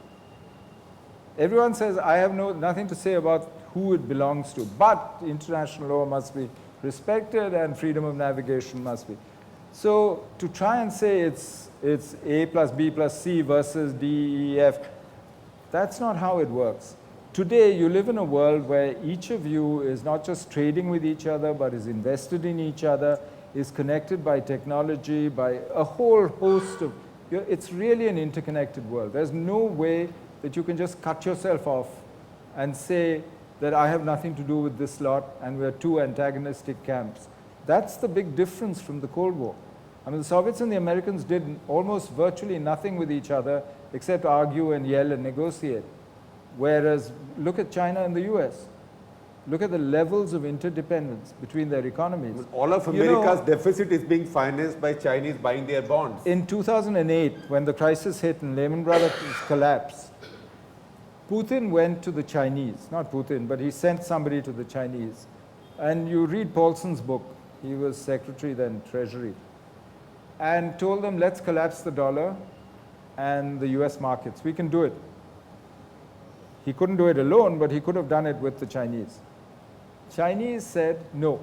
everyone says, I have nothing to say about who it belongs to, but international law must be respected and freedom of navigation must be. So to try and say it's A plus B plus C versus D, E, F, that's not how it works. Today, you live in a world where each of you is not just trading with each other, but is invested in each other, is connected by technology, by a whole host of, it's really an interconnected world. There's no way that you can just cut yourself off and say that I have nothing to do with this lot and we're two antagonistic camps. That's the big difference from the Cold War. I mean, the Soviets and the Americans did almost virtually nothing with each other except argue and yell and negotiate. Whereas, look at China and the US. Look at the levels of interdependence between their economies. All of America's deficit is being financed by Chinese buying their bonds. In 2008, when the crisis hit and Lehman Brothers collapsed, Putin went to the Chinese, not Putin, but he sent somebody to the Chinese. And you read Paulson's book, he was secretary then, Treasury, and told them, let's collapse the dollar and the US markets. We can do it. He couldn't do it alone, but he could have done it with the Chinese. Chinese said, no,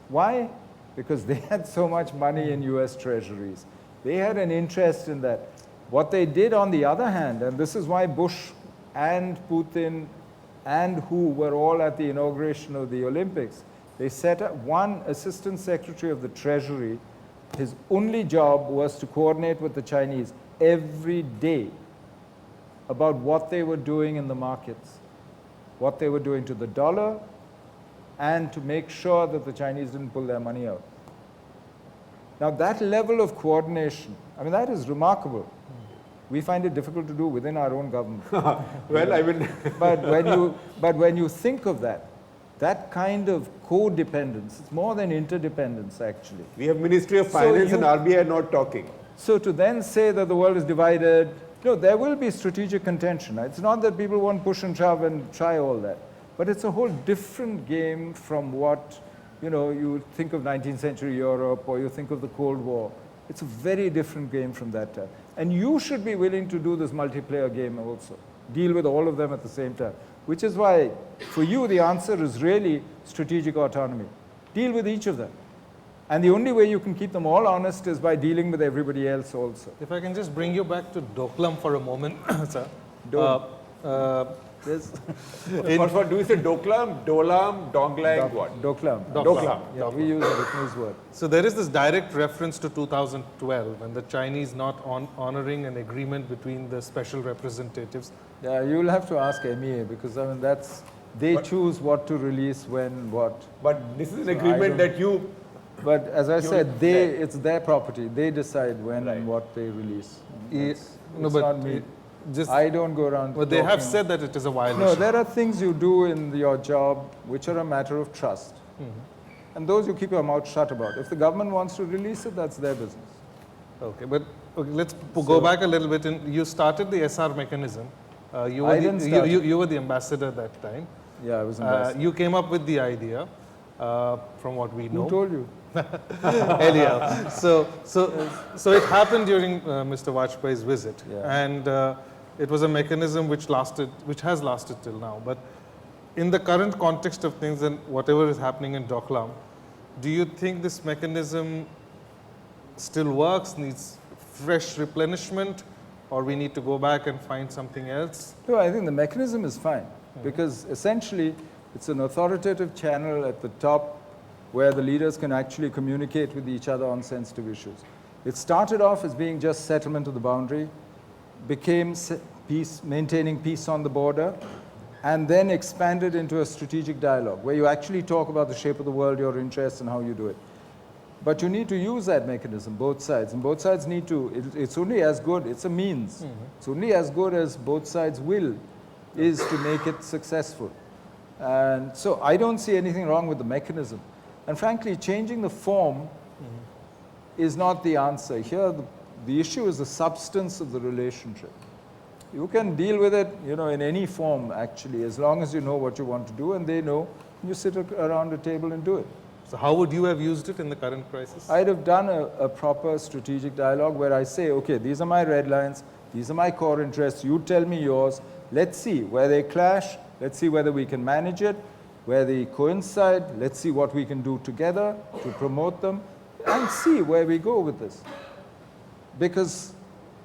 Why? Because they had so much money in US treasuries. They had an interest in that. What they did on the other hand, and this is why Bush and Putin and who were all at the inauguration of the Olympics, they set up one assistant secretary of the treasury. His only job was to coordinate with the Chinese every day about what they were doing in the markets, what they were doing to the dollar, and to make sure that the Chinese didn't pull their money out. Now that level of coordination, I mean, that is remarkable. We find it difficult to do within our own government. Well, I will. but when you think of that, that kind of codependence, it's more than interdependence actually. We have Ministry of Finance and RBI not talking. So to then say that the world is divided, no, there will be strategic contention. It's not that people won't push and shove and try all that, but it's a whole different game from what, you think of 19th century Europe or you think of the Cold War. It's a very different game from that time. And you should be willing to do this multiplayer game also. Deal with all of them at the same time. Which is why, for you, the answer is really strategic autonomy. Deal with each of them. And the only way you can keep them all honest is by dealing with everybody else also. If I can just bring you back to Doklam for a moment, sir. Do we say Doklam, Dolam, Donglang, what? Doklam. Doklam. Yeah, we use a Vietnamese word. So there is this direct reference to 2012 and the Chinese not honoring an agreement between the special representatives. Yeah, you'll have to ask MEA because I mean they choose what to release when, what. But this is an agreement that you. But as I said, it's their property. They decide when and what they release. It's not me. I don't go around. But they have said that it is a violation. No, there are things you do in your job which are a matter of trust. And those you keep your mouth shut about. If the government wants to release it, that's their business. Okay, but let's go back a little bit. You started the SR mechanism. You were the ambassador that time. Yeah, I was ambassador. You came up with the idea, from what we know. Who told you? Anyhow, so it happened during Mr. Vajpayee's visit, and it was a mechanism which has lasted till now. But in the current context of things and whatever is happening in Doklam, do you think this mechanism still works, needs fresh replenishment, or we need to go back and find something else? No, I think the mechanism is fine because essentially it's an authoritative channel at the top where the leaders can actually communicate with each other on sensitive issues. It started off as being just settlement of the boundary, became peace, maintaining peace on the border, and then expanded into a strategic dialogue where you actually talk about the shape of the world, your interests, and how you do it. But you need to use that mechanism, both sides, and both sides need to, it's only as good, it's a means. It's only as good as both sides' will is to make it successful. And so I don't see anything wrong with the mechanism. And frankly, changing the form is not the answer. Here, the issue is the substance of the relationship. You can deal with it, in any form, actually, as long as you know what you want to do and they know, you sit around a table and do it. So how would you have used it in the current crisis? I'd have done a proper strategic dialogue where I say, okay, these are my red lines, these are my core interests, you tell me yours, let's see where they clash, let's see whether we can manage it, where they coincide, let's see what we can do together to promote them, and see where we go with this. Because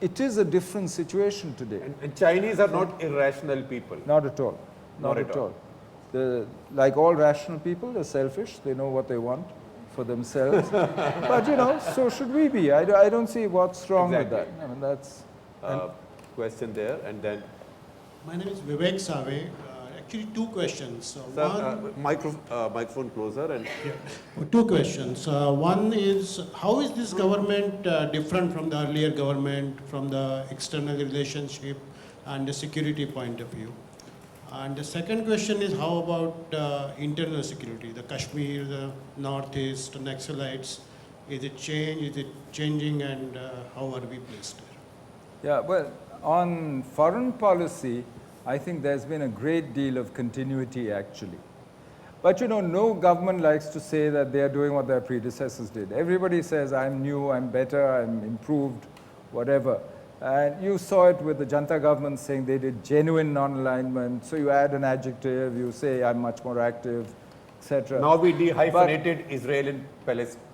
it is a different situation today. And Chinese are not irrational people. Not at all. Not at all. Like all rational people, they're selfish. They know what they want for themselves. But, so should we be. I don't see what's wrong with that. I mean, that's... question there, and then... My name is Vivek Save. Actually, two questions. Sir, microphone closer. And two questions. One is, how is this government different from the earlier government, from the external relationship and the security point of view? And the second question is, how about internal security? The Kashmir, the Northeast, the Naxalites, is it changing, and how are we placed there? Yeah, well, on foreign policy, I think there's been a great deal of continuity, actually. But no government likes to say that they are doing what their predecessors did. Everybody says, I'm new, I'm better, I'm improved, whatever. And you saw it with the Janta government saying they did genuine non-alignment. So you add an adjective, you say, I'm much more active, etc. Now we dehyphenated Israel and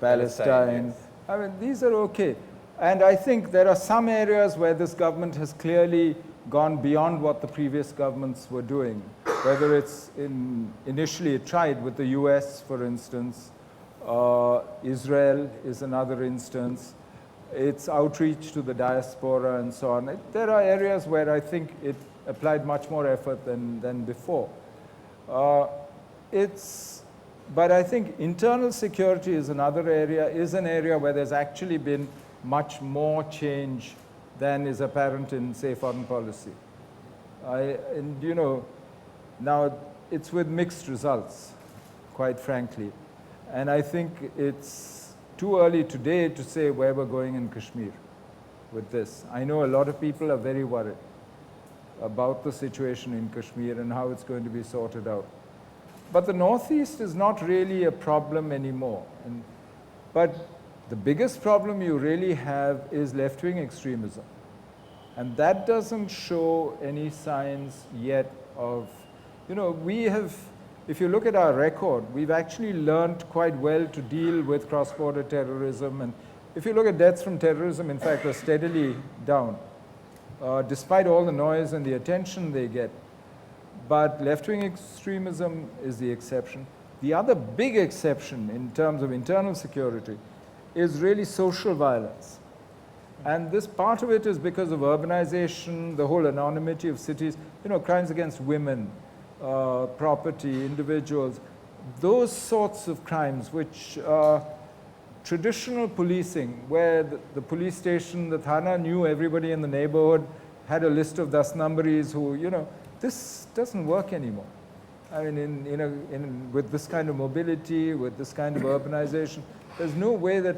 Palestine. Yes. I mean, these are okay. And I think there are some areas where this government has clearly gone beyond what the previous governments were doing. Whether it's initially it tried with the US, for instance, Israel is another instance, its outreach to the diaspora and so on. There are areas where I think it applied much more effort than before. But I think internal security is another area, is an area where there's actually been much more change than is apparent in, say, foreign policy. And you know, now it's with mixed results, quite frankly. And I think it's too early today to say where we're going in Kashmir with this. I know a lot of people are very worried about the situation in Kashmir and how it's going to be sorted out. But the Northeast is not really a problem anymore. But the biggest problem you really have is left-wing extremism. And that doesn't show any signs yet of, you know, we have, if you look at our record, we've actually learned quite well to deal with cross-border terrorism. And if you look at deaths from terrorism, in fact, are steadily down, despite all the noise and the attention they get. But left-wing extremism is the exception. The other big exception in terms of internal security is really social violence. And this part of it is because of urbanization, the whole anonymity of cities, you know, crimes against women, property, individuals, those sorts of crimes which traditional policing, where the police station, the thana knew everybody in the neighborhood, had a list of das numberies who, you know, this doesn't work anymore. I mean, with this kind of mobility, with this kind of urbanization, there's no way that,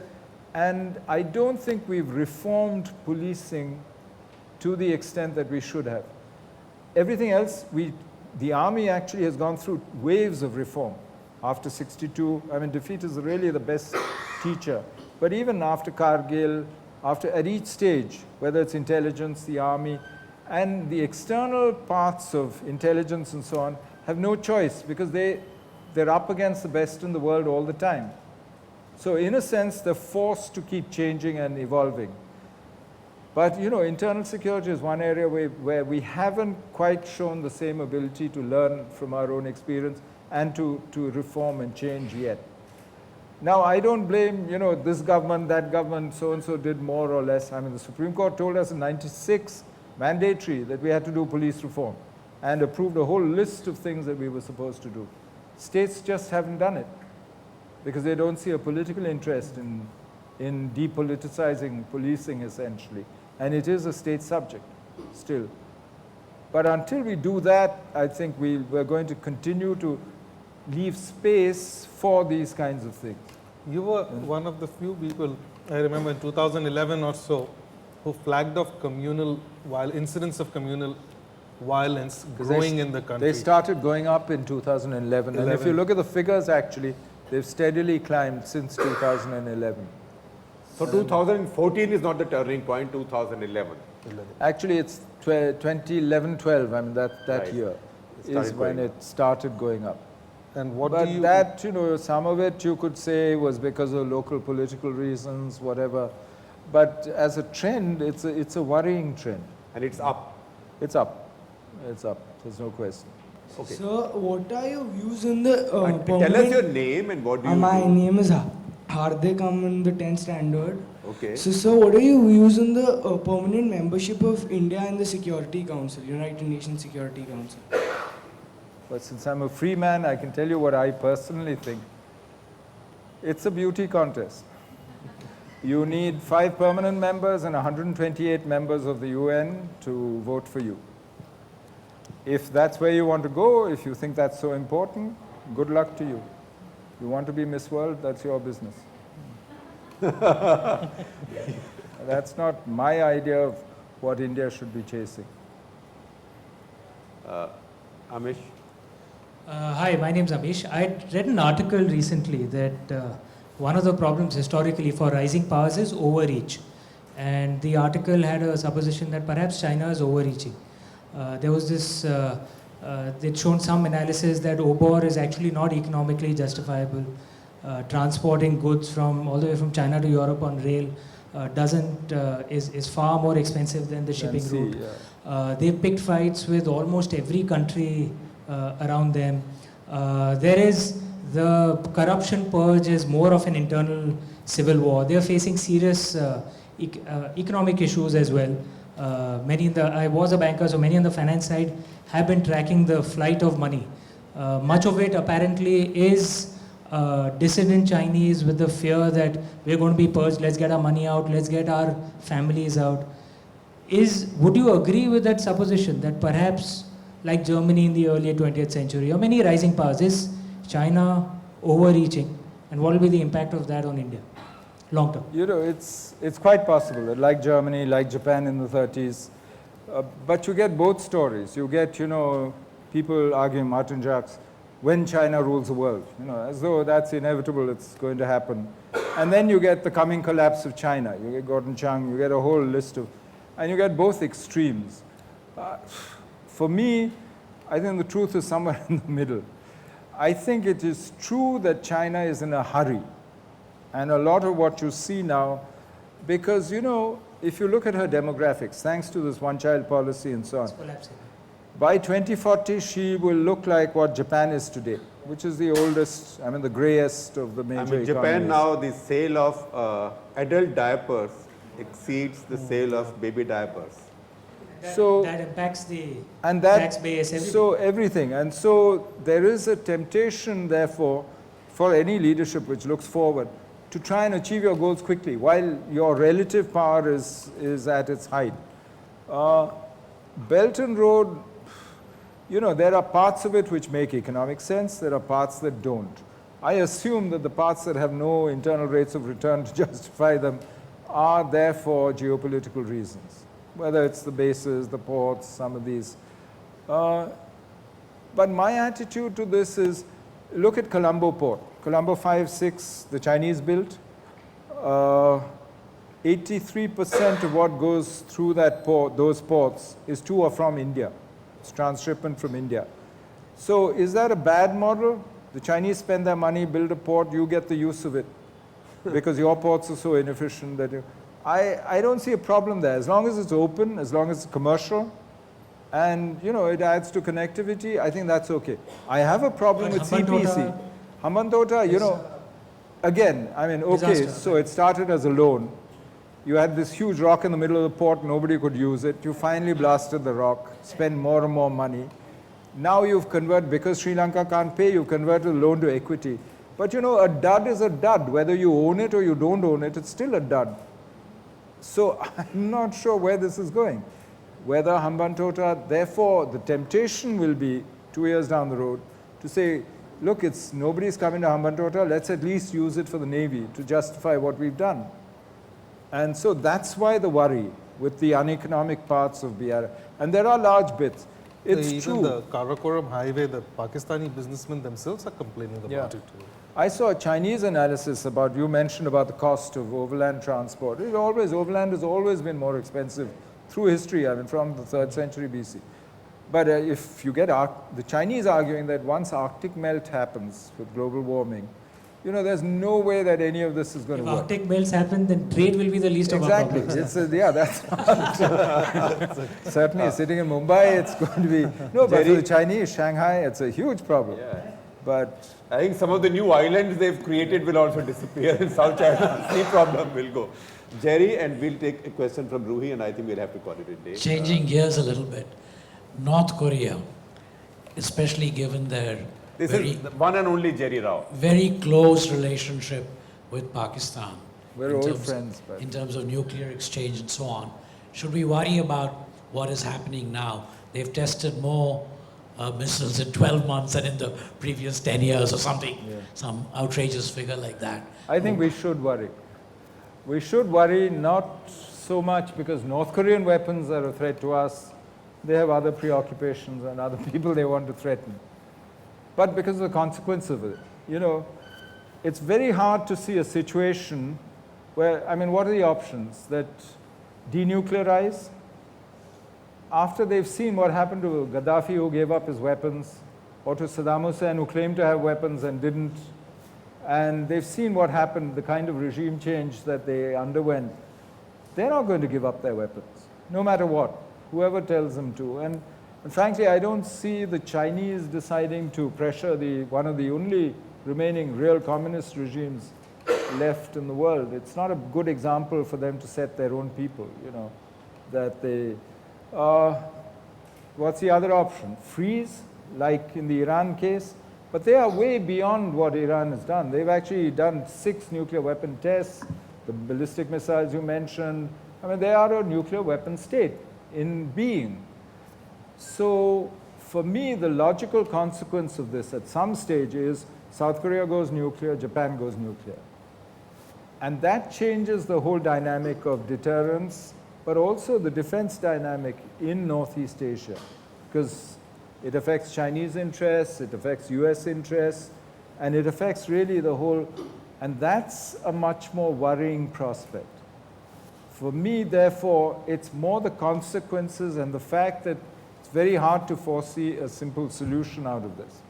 and I don't think we've reformed policing to the extent that we should have. Everything else, the army actually has gone through waves of reform. After 62, I mean, defeat is really the best teacher. But even after Kargil, at each stage, whether it's intelligence, the army, and the external parts of intelligence and so on have no choice because they're up against the best in the world all the time. So in a sense, they're forced to keep changing and evolving. But you know, internal security is one area where we haven't quite shown the same ability to learn from our own experience and to reform and change yet. Now, I don't blame, you know, this government, that government, so-and-so did more or less. I mean, the Supreme Court told us in '96, mandatory, that we had to do police reform and approved a whole list of things that we were supposed to do. States just haven't done it because they don't see a political interest in depoliticizing policing, essentially. And it is a state subject still. But until we do that, I think we're going to continue to leave space for these kinds of things. You were one of the few people, I remember in 2011 or so, who flagged off incidents of communal violence growing in the country. They started going up in 2011. And if you look at the figures, actually, they've steadily climbed since 2011. So 2014 is not the turning point, 2011. Actually, it's 2011-12, I mean, that right. Year is when it started going up. And what but do you... that, you know, some of it you could say was because of local political reasons, whatever. But as a trend, it's a worrying trend. And it's up. It's up. It's up. There's no question. Okay. So, what are your views in the tell us your name and what do you My do? name is Hardik. I'm in the 10th standard. Okay. So, what are your views on the permanent membership of India in the Security Council, United Nations Security Council? But since I'm a free man, I can tell you what I personally think. It's a beauty contest. You need 5 permanent members and 128 members of the UN to vote for you. If that's where you want to go, if you think that's so important, good luck to you. You want to be Miss World, that's your business. That's not my idea of what India should be chasing. Amish? Hi, my name is Amish. I read an article recently that one of the problems historically for rising powers is overreach. And the article had a supposition that perhaps China is overreaching. There was this they'd shown some analysis that OBOR is actually not economically justifiable. Transporting goods from all the way from China to Europe on rail is far more expensive than the shipping route. They've picked fights with almost every country around them. There is the corruption purge is more of an internal civil war. They are facing serious economic issues as well. I was a banker, so many on the finance side have been tracking the flight of money. Much of it apparently is dissident Chinese with the fear that we're going to be purged, let's get our money out, let's get our families out. Would you agree with that supposition that perhaps like Germany in the early 20th century or many rising powers, is China overreaching, and what will be the impact of that on India long term? You know, it's quite possible that like Germany, like Japan in the 30s, but you get both stories. You get, you know, people arguing, Martin Jacques, when China rules the world, you know, as though that's inevitable, it's going to happen. And then you get the coming collapse of China. You get Gordon Chang, you get a whole list of, and you get both extremes. For me, I think the truth is somewhere in the middle. I think it is true that China is in a hurry. And a lot of what you see now, because, you know, if you look at her demographics, thanks to this one-child policy and so on, by 2040, she will look like what Japan is today, which is the oldest, I mean, the grayest of the major economies. Japan now, the sale of adult diapers exceeds the sale of baby diapers. That impacts the tax base, everything. So everything. And so there is a temptation, therefore, for any leadership which looks forward to try and achieve your goals quickly while your relative power is at its height. Belt and Road, you know, there are parts of it which make economic sense. There are parts that don't. I assume that the parts that have no internal rates of return to justify them are there for geopolitical reasons, whether it's the bases, the ports, some of these. But my attitude to this is, look at Colombo Port. Colombo 5, 6, the Chinese built. 83% of what goes through that port, those ports, is to or from India. It's transshipment from India. So is that a bad model? The Chinese spend their money, build a port, you get the use of it because your ports are so inefficient that I don't see a problem there. As long as it's open, as long as it's commercial, and you know, it adds to connectivity, I think that's okay. I have a problem with CPC. Hambantota, you know, again, I mean, okay, so it started as a loan. You had this huge rock in the middle of the port, nobody could use it. You finally blasted the rock, spend more and more money. Now you've converted, because Sri Lanka can't pay, you've converted the loan to equity. But you know, a dud is a dud. Whether you own it or you don't own it, it's still a dud. So I'm not sure where this is going. Whether Hambantota, therefore, the temptation will be 2 years down the road to say, look, nobody's coming to Hambantota, let's at least use it for the Navy to justify what we've done. And so that's why the worry with the uneconomic parts of BR. And there are large bits. It's true. Even the Karakoram highway, the Pakistani businessmen themselves are complaining about it too. I saw a Chinese analysis about, you mentioned about the cost of overland transport. Overland has always been more expensive through history, I mean, from the 3rd century BC. But if you get the Chinese arguing that once Arctic melt happens with global warming, you know, there's no way that any of this is going to work. If Arctic melts happen, then trade will be the least of our problems. Exactly. Yeah, that's certainly sitting in Mumbai, it's going to be, no, but for the Chinese, Shanghai, it's a huge problem. Yeah. But I think some of the new islands they've created will also disappear in South China. The problem will go. Jerry, and we'll take a question from Ruhi, and I think we'll have to call it a day. Changing gears a little bit. North Korea, especially given their this is the one and only Jerry Rao. Very close relationship with Pakistan. We're old friends. In terms of nuclear exchange and so on. Should we worry about what is happening now? They've tested more missiles in 12 months than in the previous 10 years or something. Yeah. Some outrageous figure like that. I think we should worry. We should worry not so much because North Korean weapons are a threat to us. They have other preoccupations and other people they want to threaten. But because of the consequence of it, you know, it's very hard to see a situation where, I mean, what are the options? That denuclearize? after they've seen what happened to Gaddafi, who gave up his weapons, or to Saddam Hussein, who claimed to have weapons and didn't, and they've seen what happened, the kind of regime change that they underwent, they're not going to give up their weapons, no matter what, whoever tells them to. And frankly, I don't see the Chinese deciding to pressure one of the only remaining real communist regimes left in the world. It's not a good example for them to set their own people, that they, what's the other option? Freeze, like in the Iran case? But they are way beyond what Iran has done. They've actually done 6 nuclear weapon tests, the ballistic missiles you mentioned. I mean, they are a nuclear weapon state in being. So for me, the logical consequence of this at some stage is South Korea goes nuclear, Japan goes nuclear. And that changes the whole dynamic of deterrence, but also the defense dynamic in Northeast Asia, because it affects Chinese interests, it affects US interests, and it affects really the whole, and that's a much more worrying prospect. For me, therefore, it's more the consequences and the fact that it's very hard to foresee a simple solution out of this,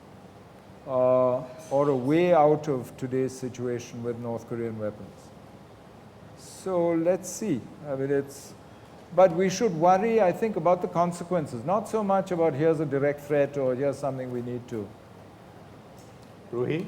or a way out of today's situation with North Korean weapons. So let's see. I mean, but we should worry, I think, about the consequences, not so much about here's a direct threat or here's something we need to. Ruhi?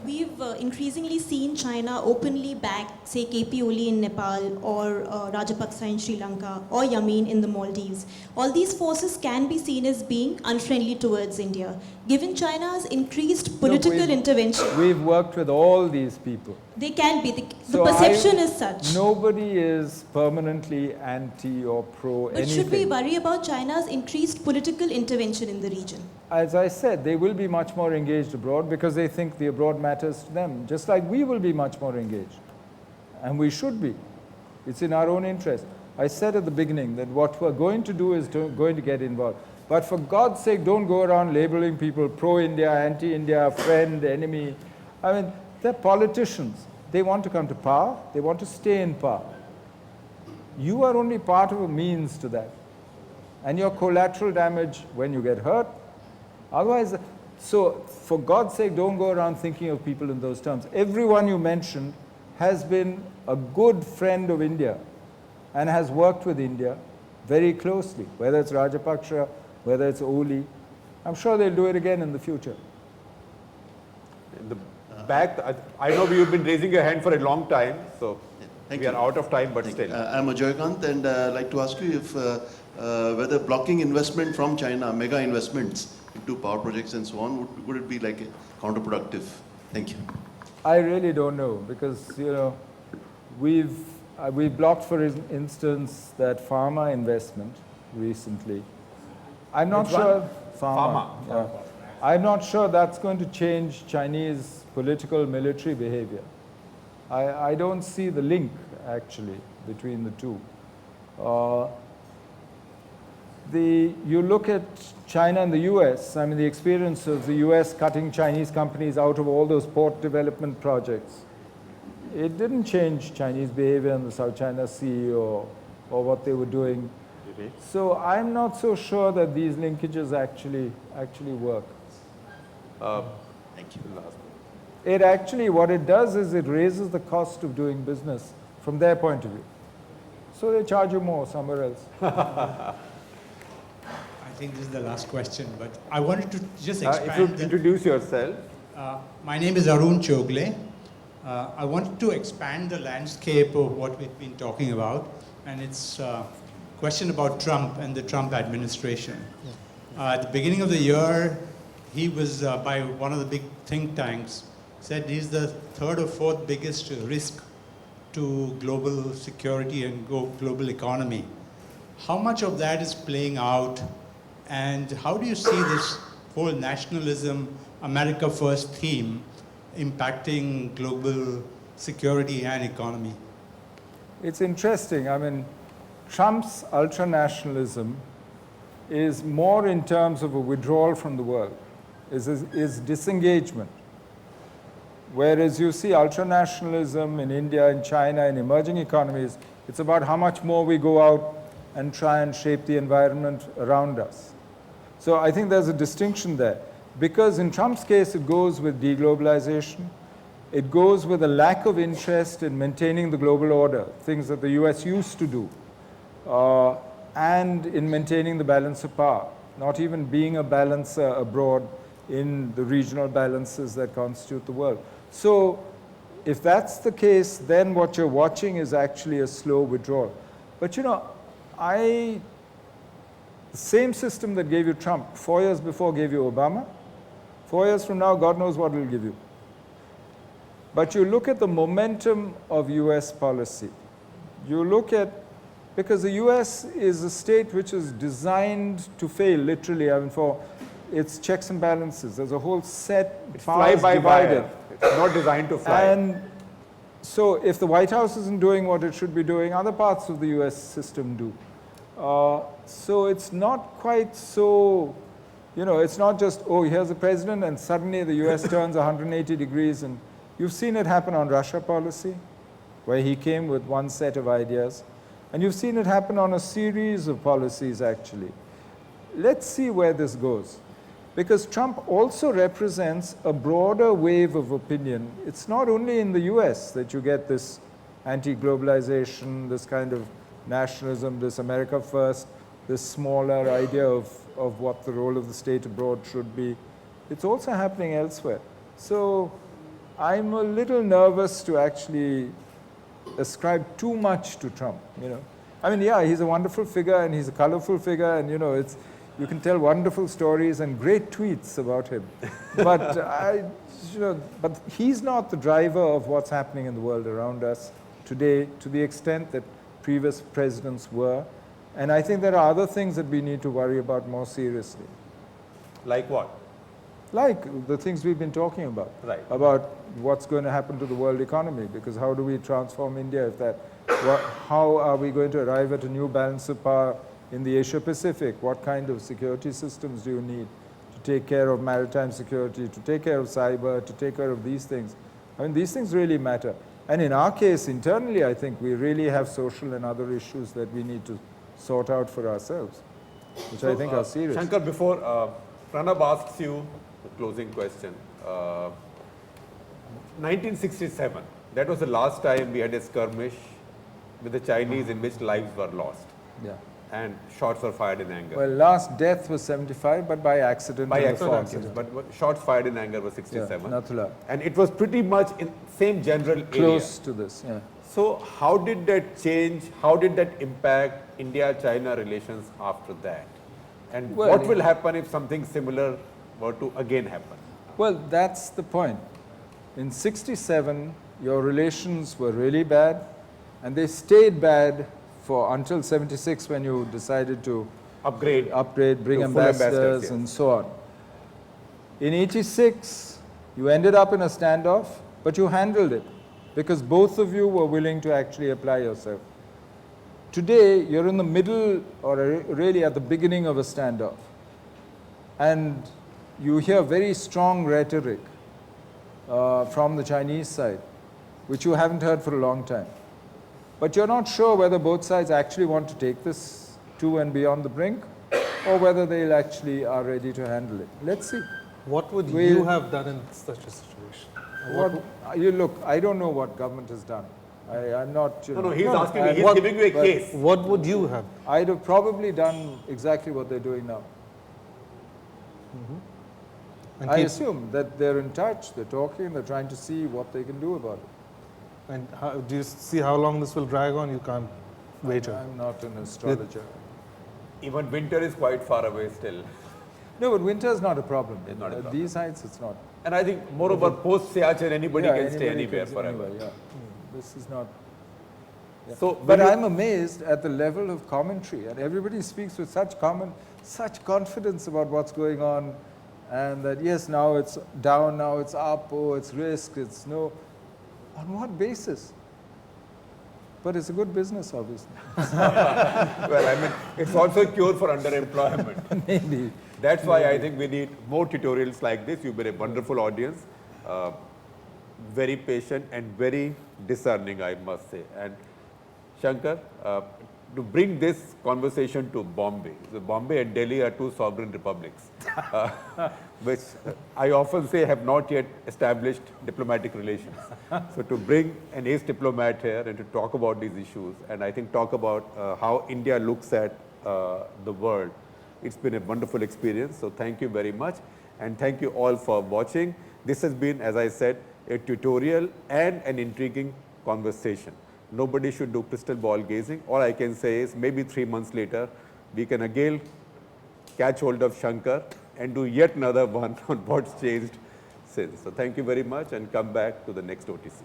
We've increasingly seen China openly back, say, KP Oli in Nepal, or Rajapaksa in Sri Lanka, or Yamin in the Maldives. All these forces can be seen as being unfriendly towards India. Given China's increased political intervention, we've worked with all these people. They can be. The perception is such. Nobody is permanently anti or pro anything. But should we worry about China's increased political intervention in the region? As I said, they will be much more engaged abroad because they think the abroad matters to them, just like we will be much more engaged. And we should be. It's in our own interest. I said at the beginning that what we're going to do is going to get involved. But for God's sake, don't go around labeling people pro-India, anti-India, friend, enemy. I mean, they're politicians. They want to come to power. They want to stay in power. You are only part of a means to that. And your collateral damage when you get hurt. Otherwise, so for God's sake, don't go around thinking of people in those terms. Everyone you mentioned has been a good friend of India and has worked with India very closely, whether it's Rajapaksa, whether it's Oli. I'm sure they'll do it again in the future. In the back, I know you've been raising your hand for a long time, so we are out of time, but still. I'm Ajoykant, and I'd like to ask you if whether blocking investment from China, mega investments into power projects and so on, would it be like counterproductive? Thank you. I really don't know, because we've blocked, for instance, that pharma investment recently. I'm not sure. Pharma. Yeah. I'm not sure that's going to change Chinese political military behavior. I don't see the link, actually, between the two. You look at China and the US, I mean, the experience of the US cutting Chinese companies out of all those port development projects. It didn't change Chinese behavior in the South China Sea or what they were doing. So I'm not so sure that these linkages actually work. Thank you. It actually, what it does is it raises the cost of doing business from their point of view. So they charge you more somewhere else. I think this is the last question, but I wanted to just expand. If you introduce yourself. My name is Arun Chogle. I wanted to expand the landscape of what we've been talking about, and it's a question about Trump and the Trump administration. At the beginning of the year, he was, by one of the big think tanks, said he's the third or fourth biggest risk to global security and global economy. How much of that is playing out, and how do you see this whole nationalism, America First theme impacting global security and economy? It's interesting. I mean, Trump's ultranationalism is more in terms of a withdrawal from the world, is disengagement. Whereas you see ultranationalism in India, in China, in emerging economies, it's about how much more we go out and try and shape the environment around us. So I think there's a distinction there. Because in Trump's case, it goes with deglobalization. It goes with a lack of interest in maintaining the global order, things that the US used to do, and in maintaining the balance of power, not even being a balancer abroad in the regional balances that constitute the world. So if that's the case, then what you're watching is actually a slow withdrawal. But you know, the same system that gave you Trump 4 years before gave you Obama. 4 years from now, God knows what it will give you. But you look at the momentum of US policy. You look at, because the US is a state which is designed to fail, literally, I mean, for its checks and balances. There's a whole set, it's fly by divided. wire. It's not designed to fly. And so if the White House isn't doing what it should be doing, other parts of the US system do. So it's not quite so, you know, it's not just, oh, here's the president and suddenly the US turns 180 degrees. And you've seen it happen on Russia policy, where he came with one set of ideas. And you've seen it happen on a series of policies, actually. Let's see where this goes. Because Trump also represents a broader wave of opinion. It's not only in the US that you get this anti-globalization, this kind of nationalism, this America first, this smaller idea of what the role of the state abroad should be. It's also happening elsewhere. So I'm a little nervous to actually ascribe too much to Trump, you know. I mean, yeah, he's a wonderful figure and he's a colorful figure and, you know, you can tell wonderful stories and great tweets about him. But, but he's not the driver of what's happening in the world around us today to the extent that previous presidents were. And I think there are other things that we need to worry about more seriously. Like what? Like the things we've been talking about. Right. About what's going to happen to the world economy, because how do we transform India if that, how are we going to arrive at a new balance of power in the Asia Pacific? What kind of security systems do you need to take care of maritime security, to take care of cyber, to take care of these things? I mean, these things really matter. And in our case, internally, I think we really have social and other issues that we need to sort out for ourselves, which I think are serious. Shankar, before Pranab asks you the closing question, 1967, that was the last time we had a skirmish with the Chinese in which lives were lost. Yeah. And shots were fired in anger. Well, last death was 75, but by accident. By accident, yes. But shots fired in anger was 67. Yeah, Nathula. And it was pretty much in same general area. Close to this, yeah. So how did that change? How did that impact India-China relations after that? And well, what will happen if something similar were to again happen? Well, that's the point. In 67, your relations were really bad, and they stayed bad until 76 when you decided to upgrade, bring ambassadors and so on. In 86, you ended up in a standoff, but you handled it because both of you were willing to actually apply yourself. Today, you're in the middle or really at the beginning of a standoff. And you hear very strong rhetoric from the Chinese side, which you haven't heard for a long time. But you're not sure whether both sides actually want to take this to and beyond the brink, or whether they actually are ready to handle it. Let's see. What would you have done in such a situation? Look, I don't know what government has done. I'm not. No, he's asking me. He's giving you a case. What would you have? I'd have probably done exactly what they're doing now. I assume that they're in touch, they're talking, they're trying to see what they can do about it. And do you see how long this will drag on? You can't wait. I'm not an astrologer. Even winter is quite far away still. No, but winter is not a problem. It's not a problem. These heights, it's not. And I think moreover, post-Siachen, anybody can stay anywhere forever. Anywhere, yeah. This is not. Yeah. So, but I'm amazed at the level of commentary, and everybody speaks with such confidence about what's going on, and that yes, now it's down, now it's up, oh, it's risk, it's no. On what basis? But it's a good business, obviously. Well, I mean, it's also a cure for underemployment. Maybe. That's why I think we need more tutorials like this. You've been a wonderful audience, very patient and very discerning, I must say. And Shankar, to bring this conversation to Bombay. So Bombay and Delhi are two sovereign republics, which I often say have not yet established diplomatic relations. So to bring an ace diplomat here and to talk about these issues, and I think talk about how India looks at the world, it's been a wonderful experience. So thank you very much, and thank you all for watching. This has been, as I said, a tutorial and an intriguing conversation. Nobody should do crystal ball gazing. All I can say is maybe 3 months later, we can again catch hold of Shankar and do yet another one on what's changed since. So thank you very much, and come back to the next OTC.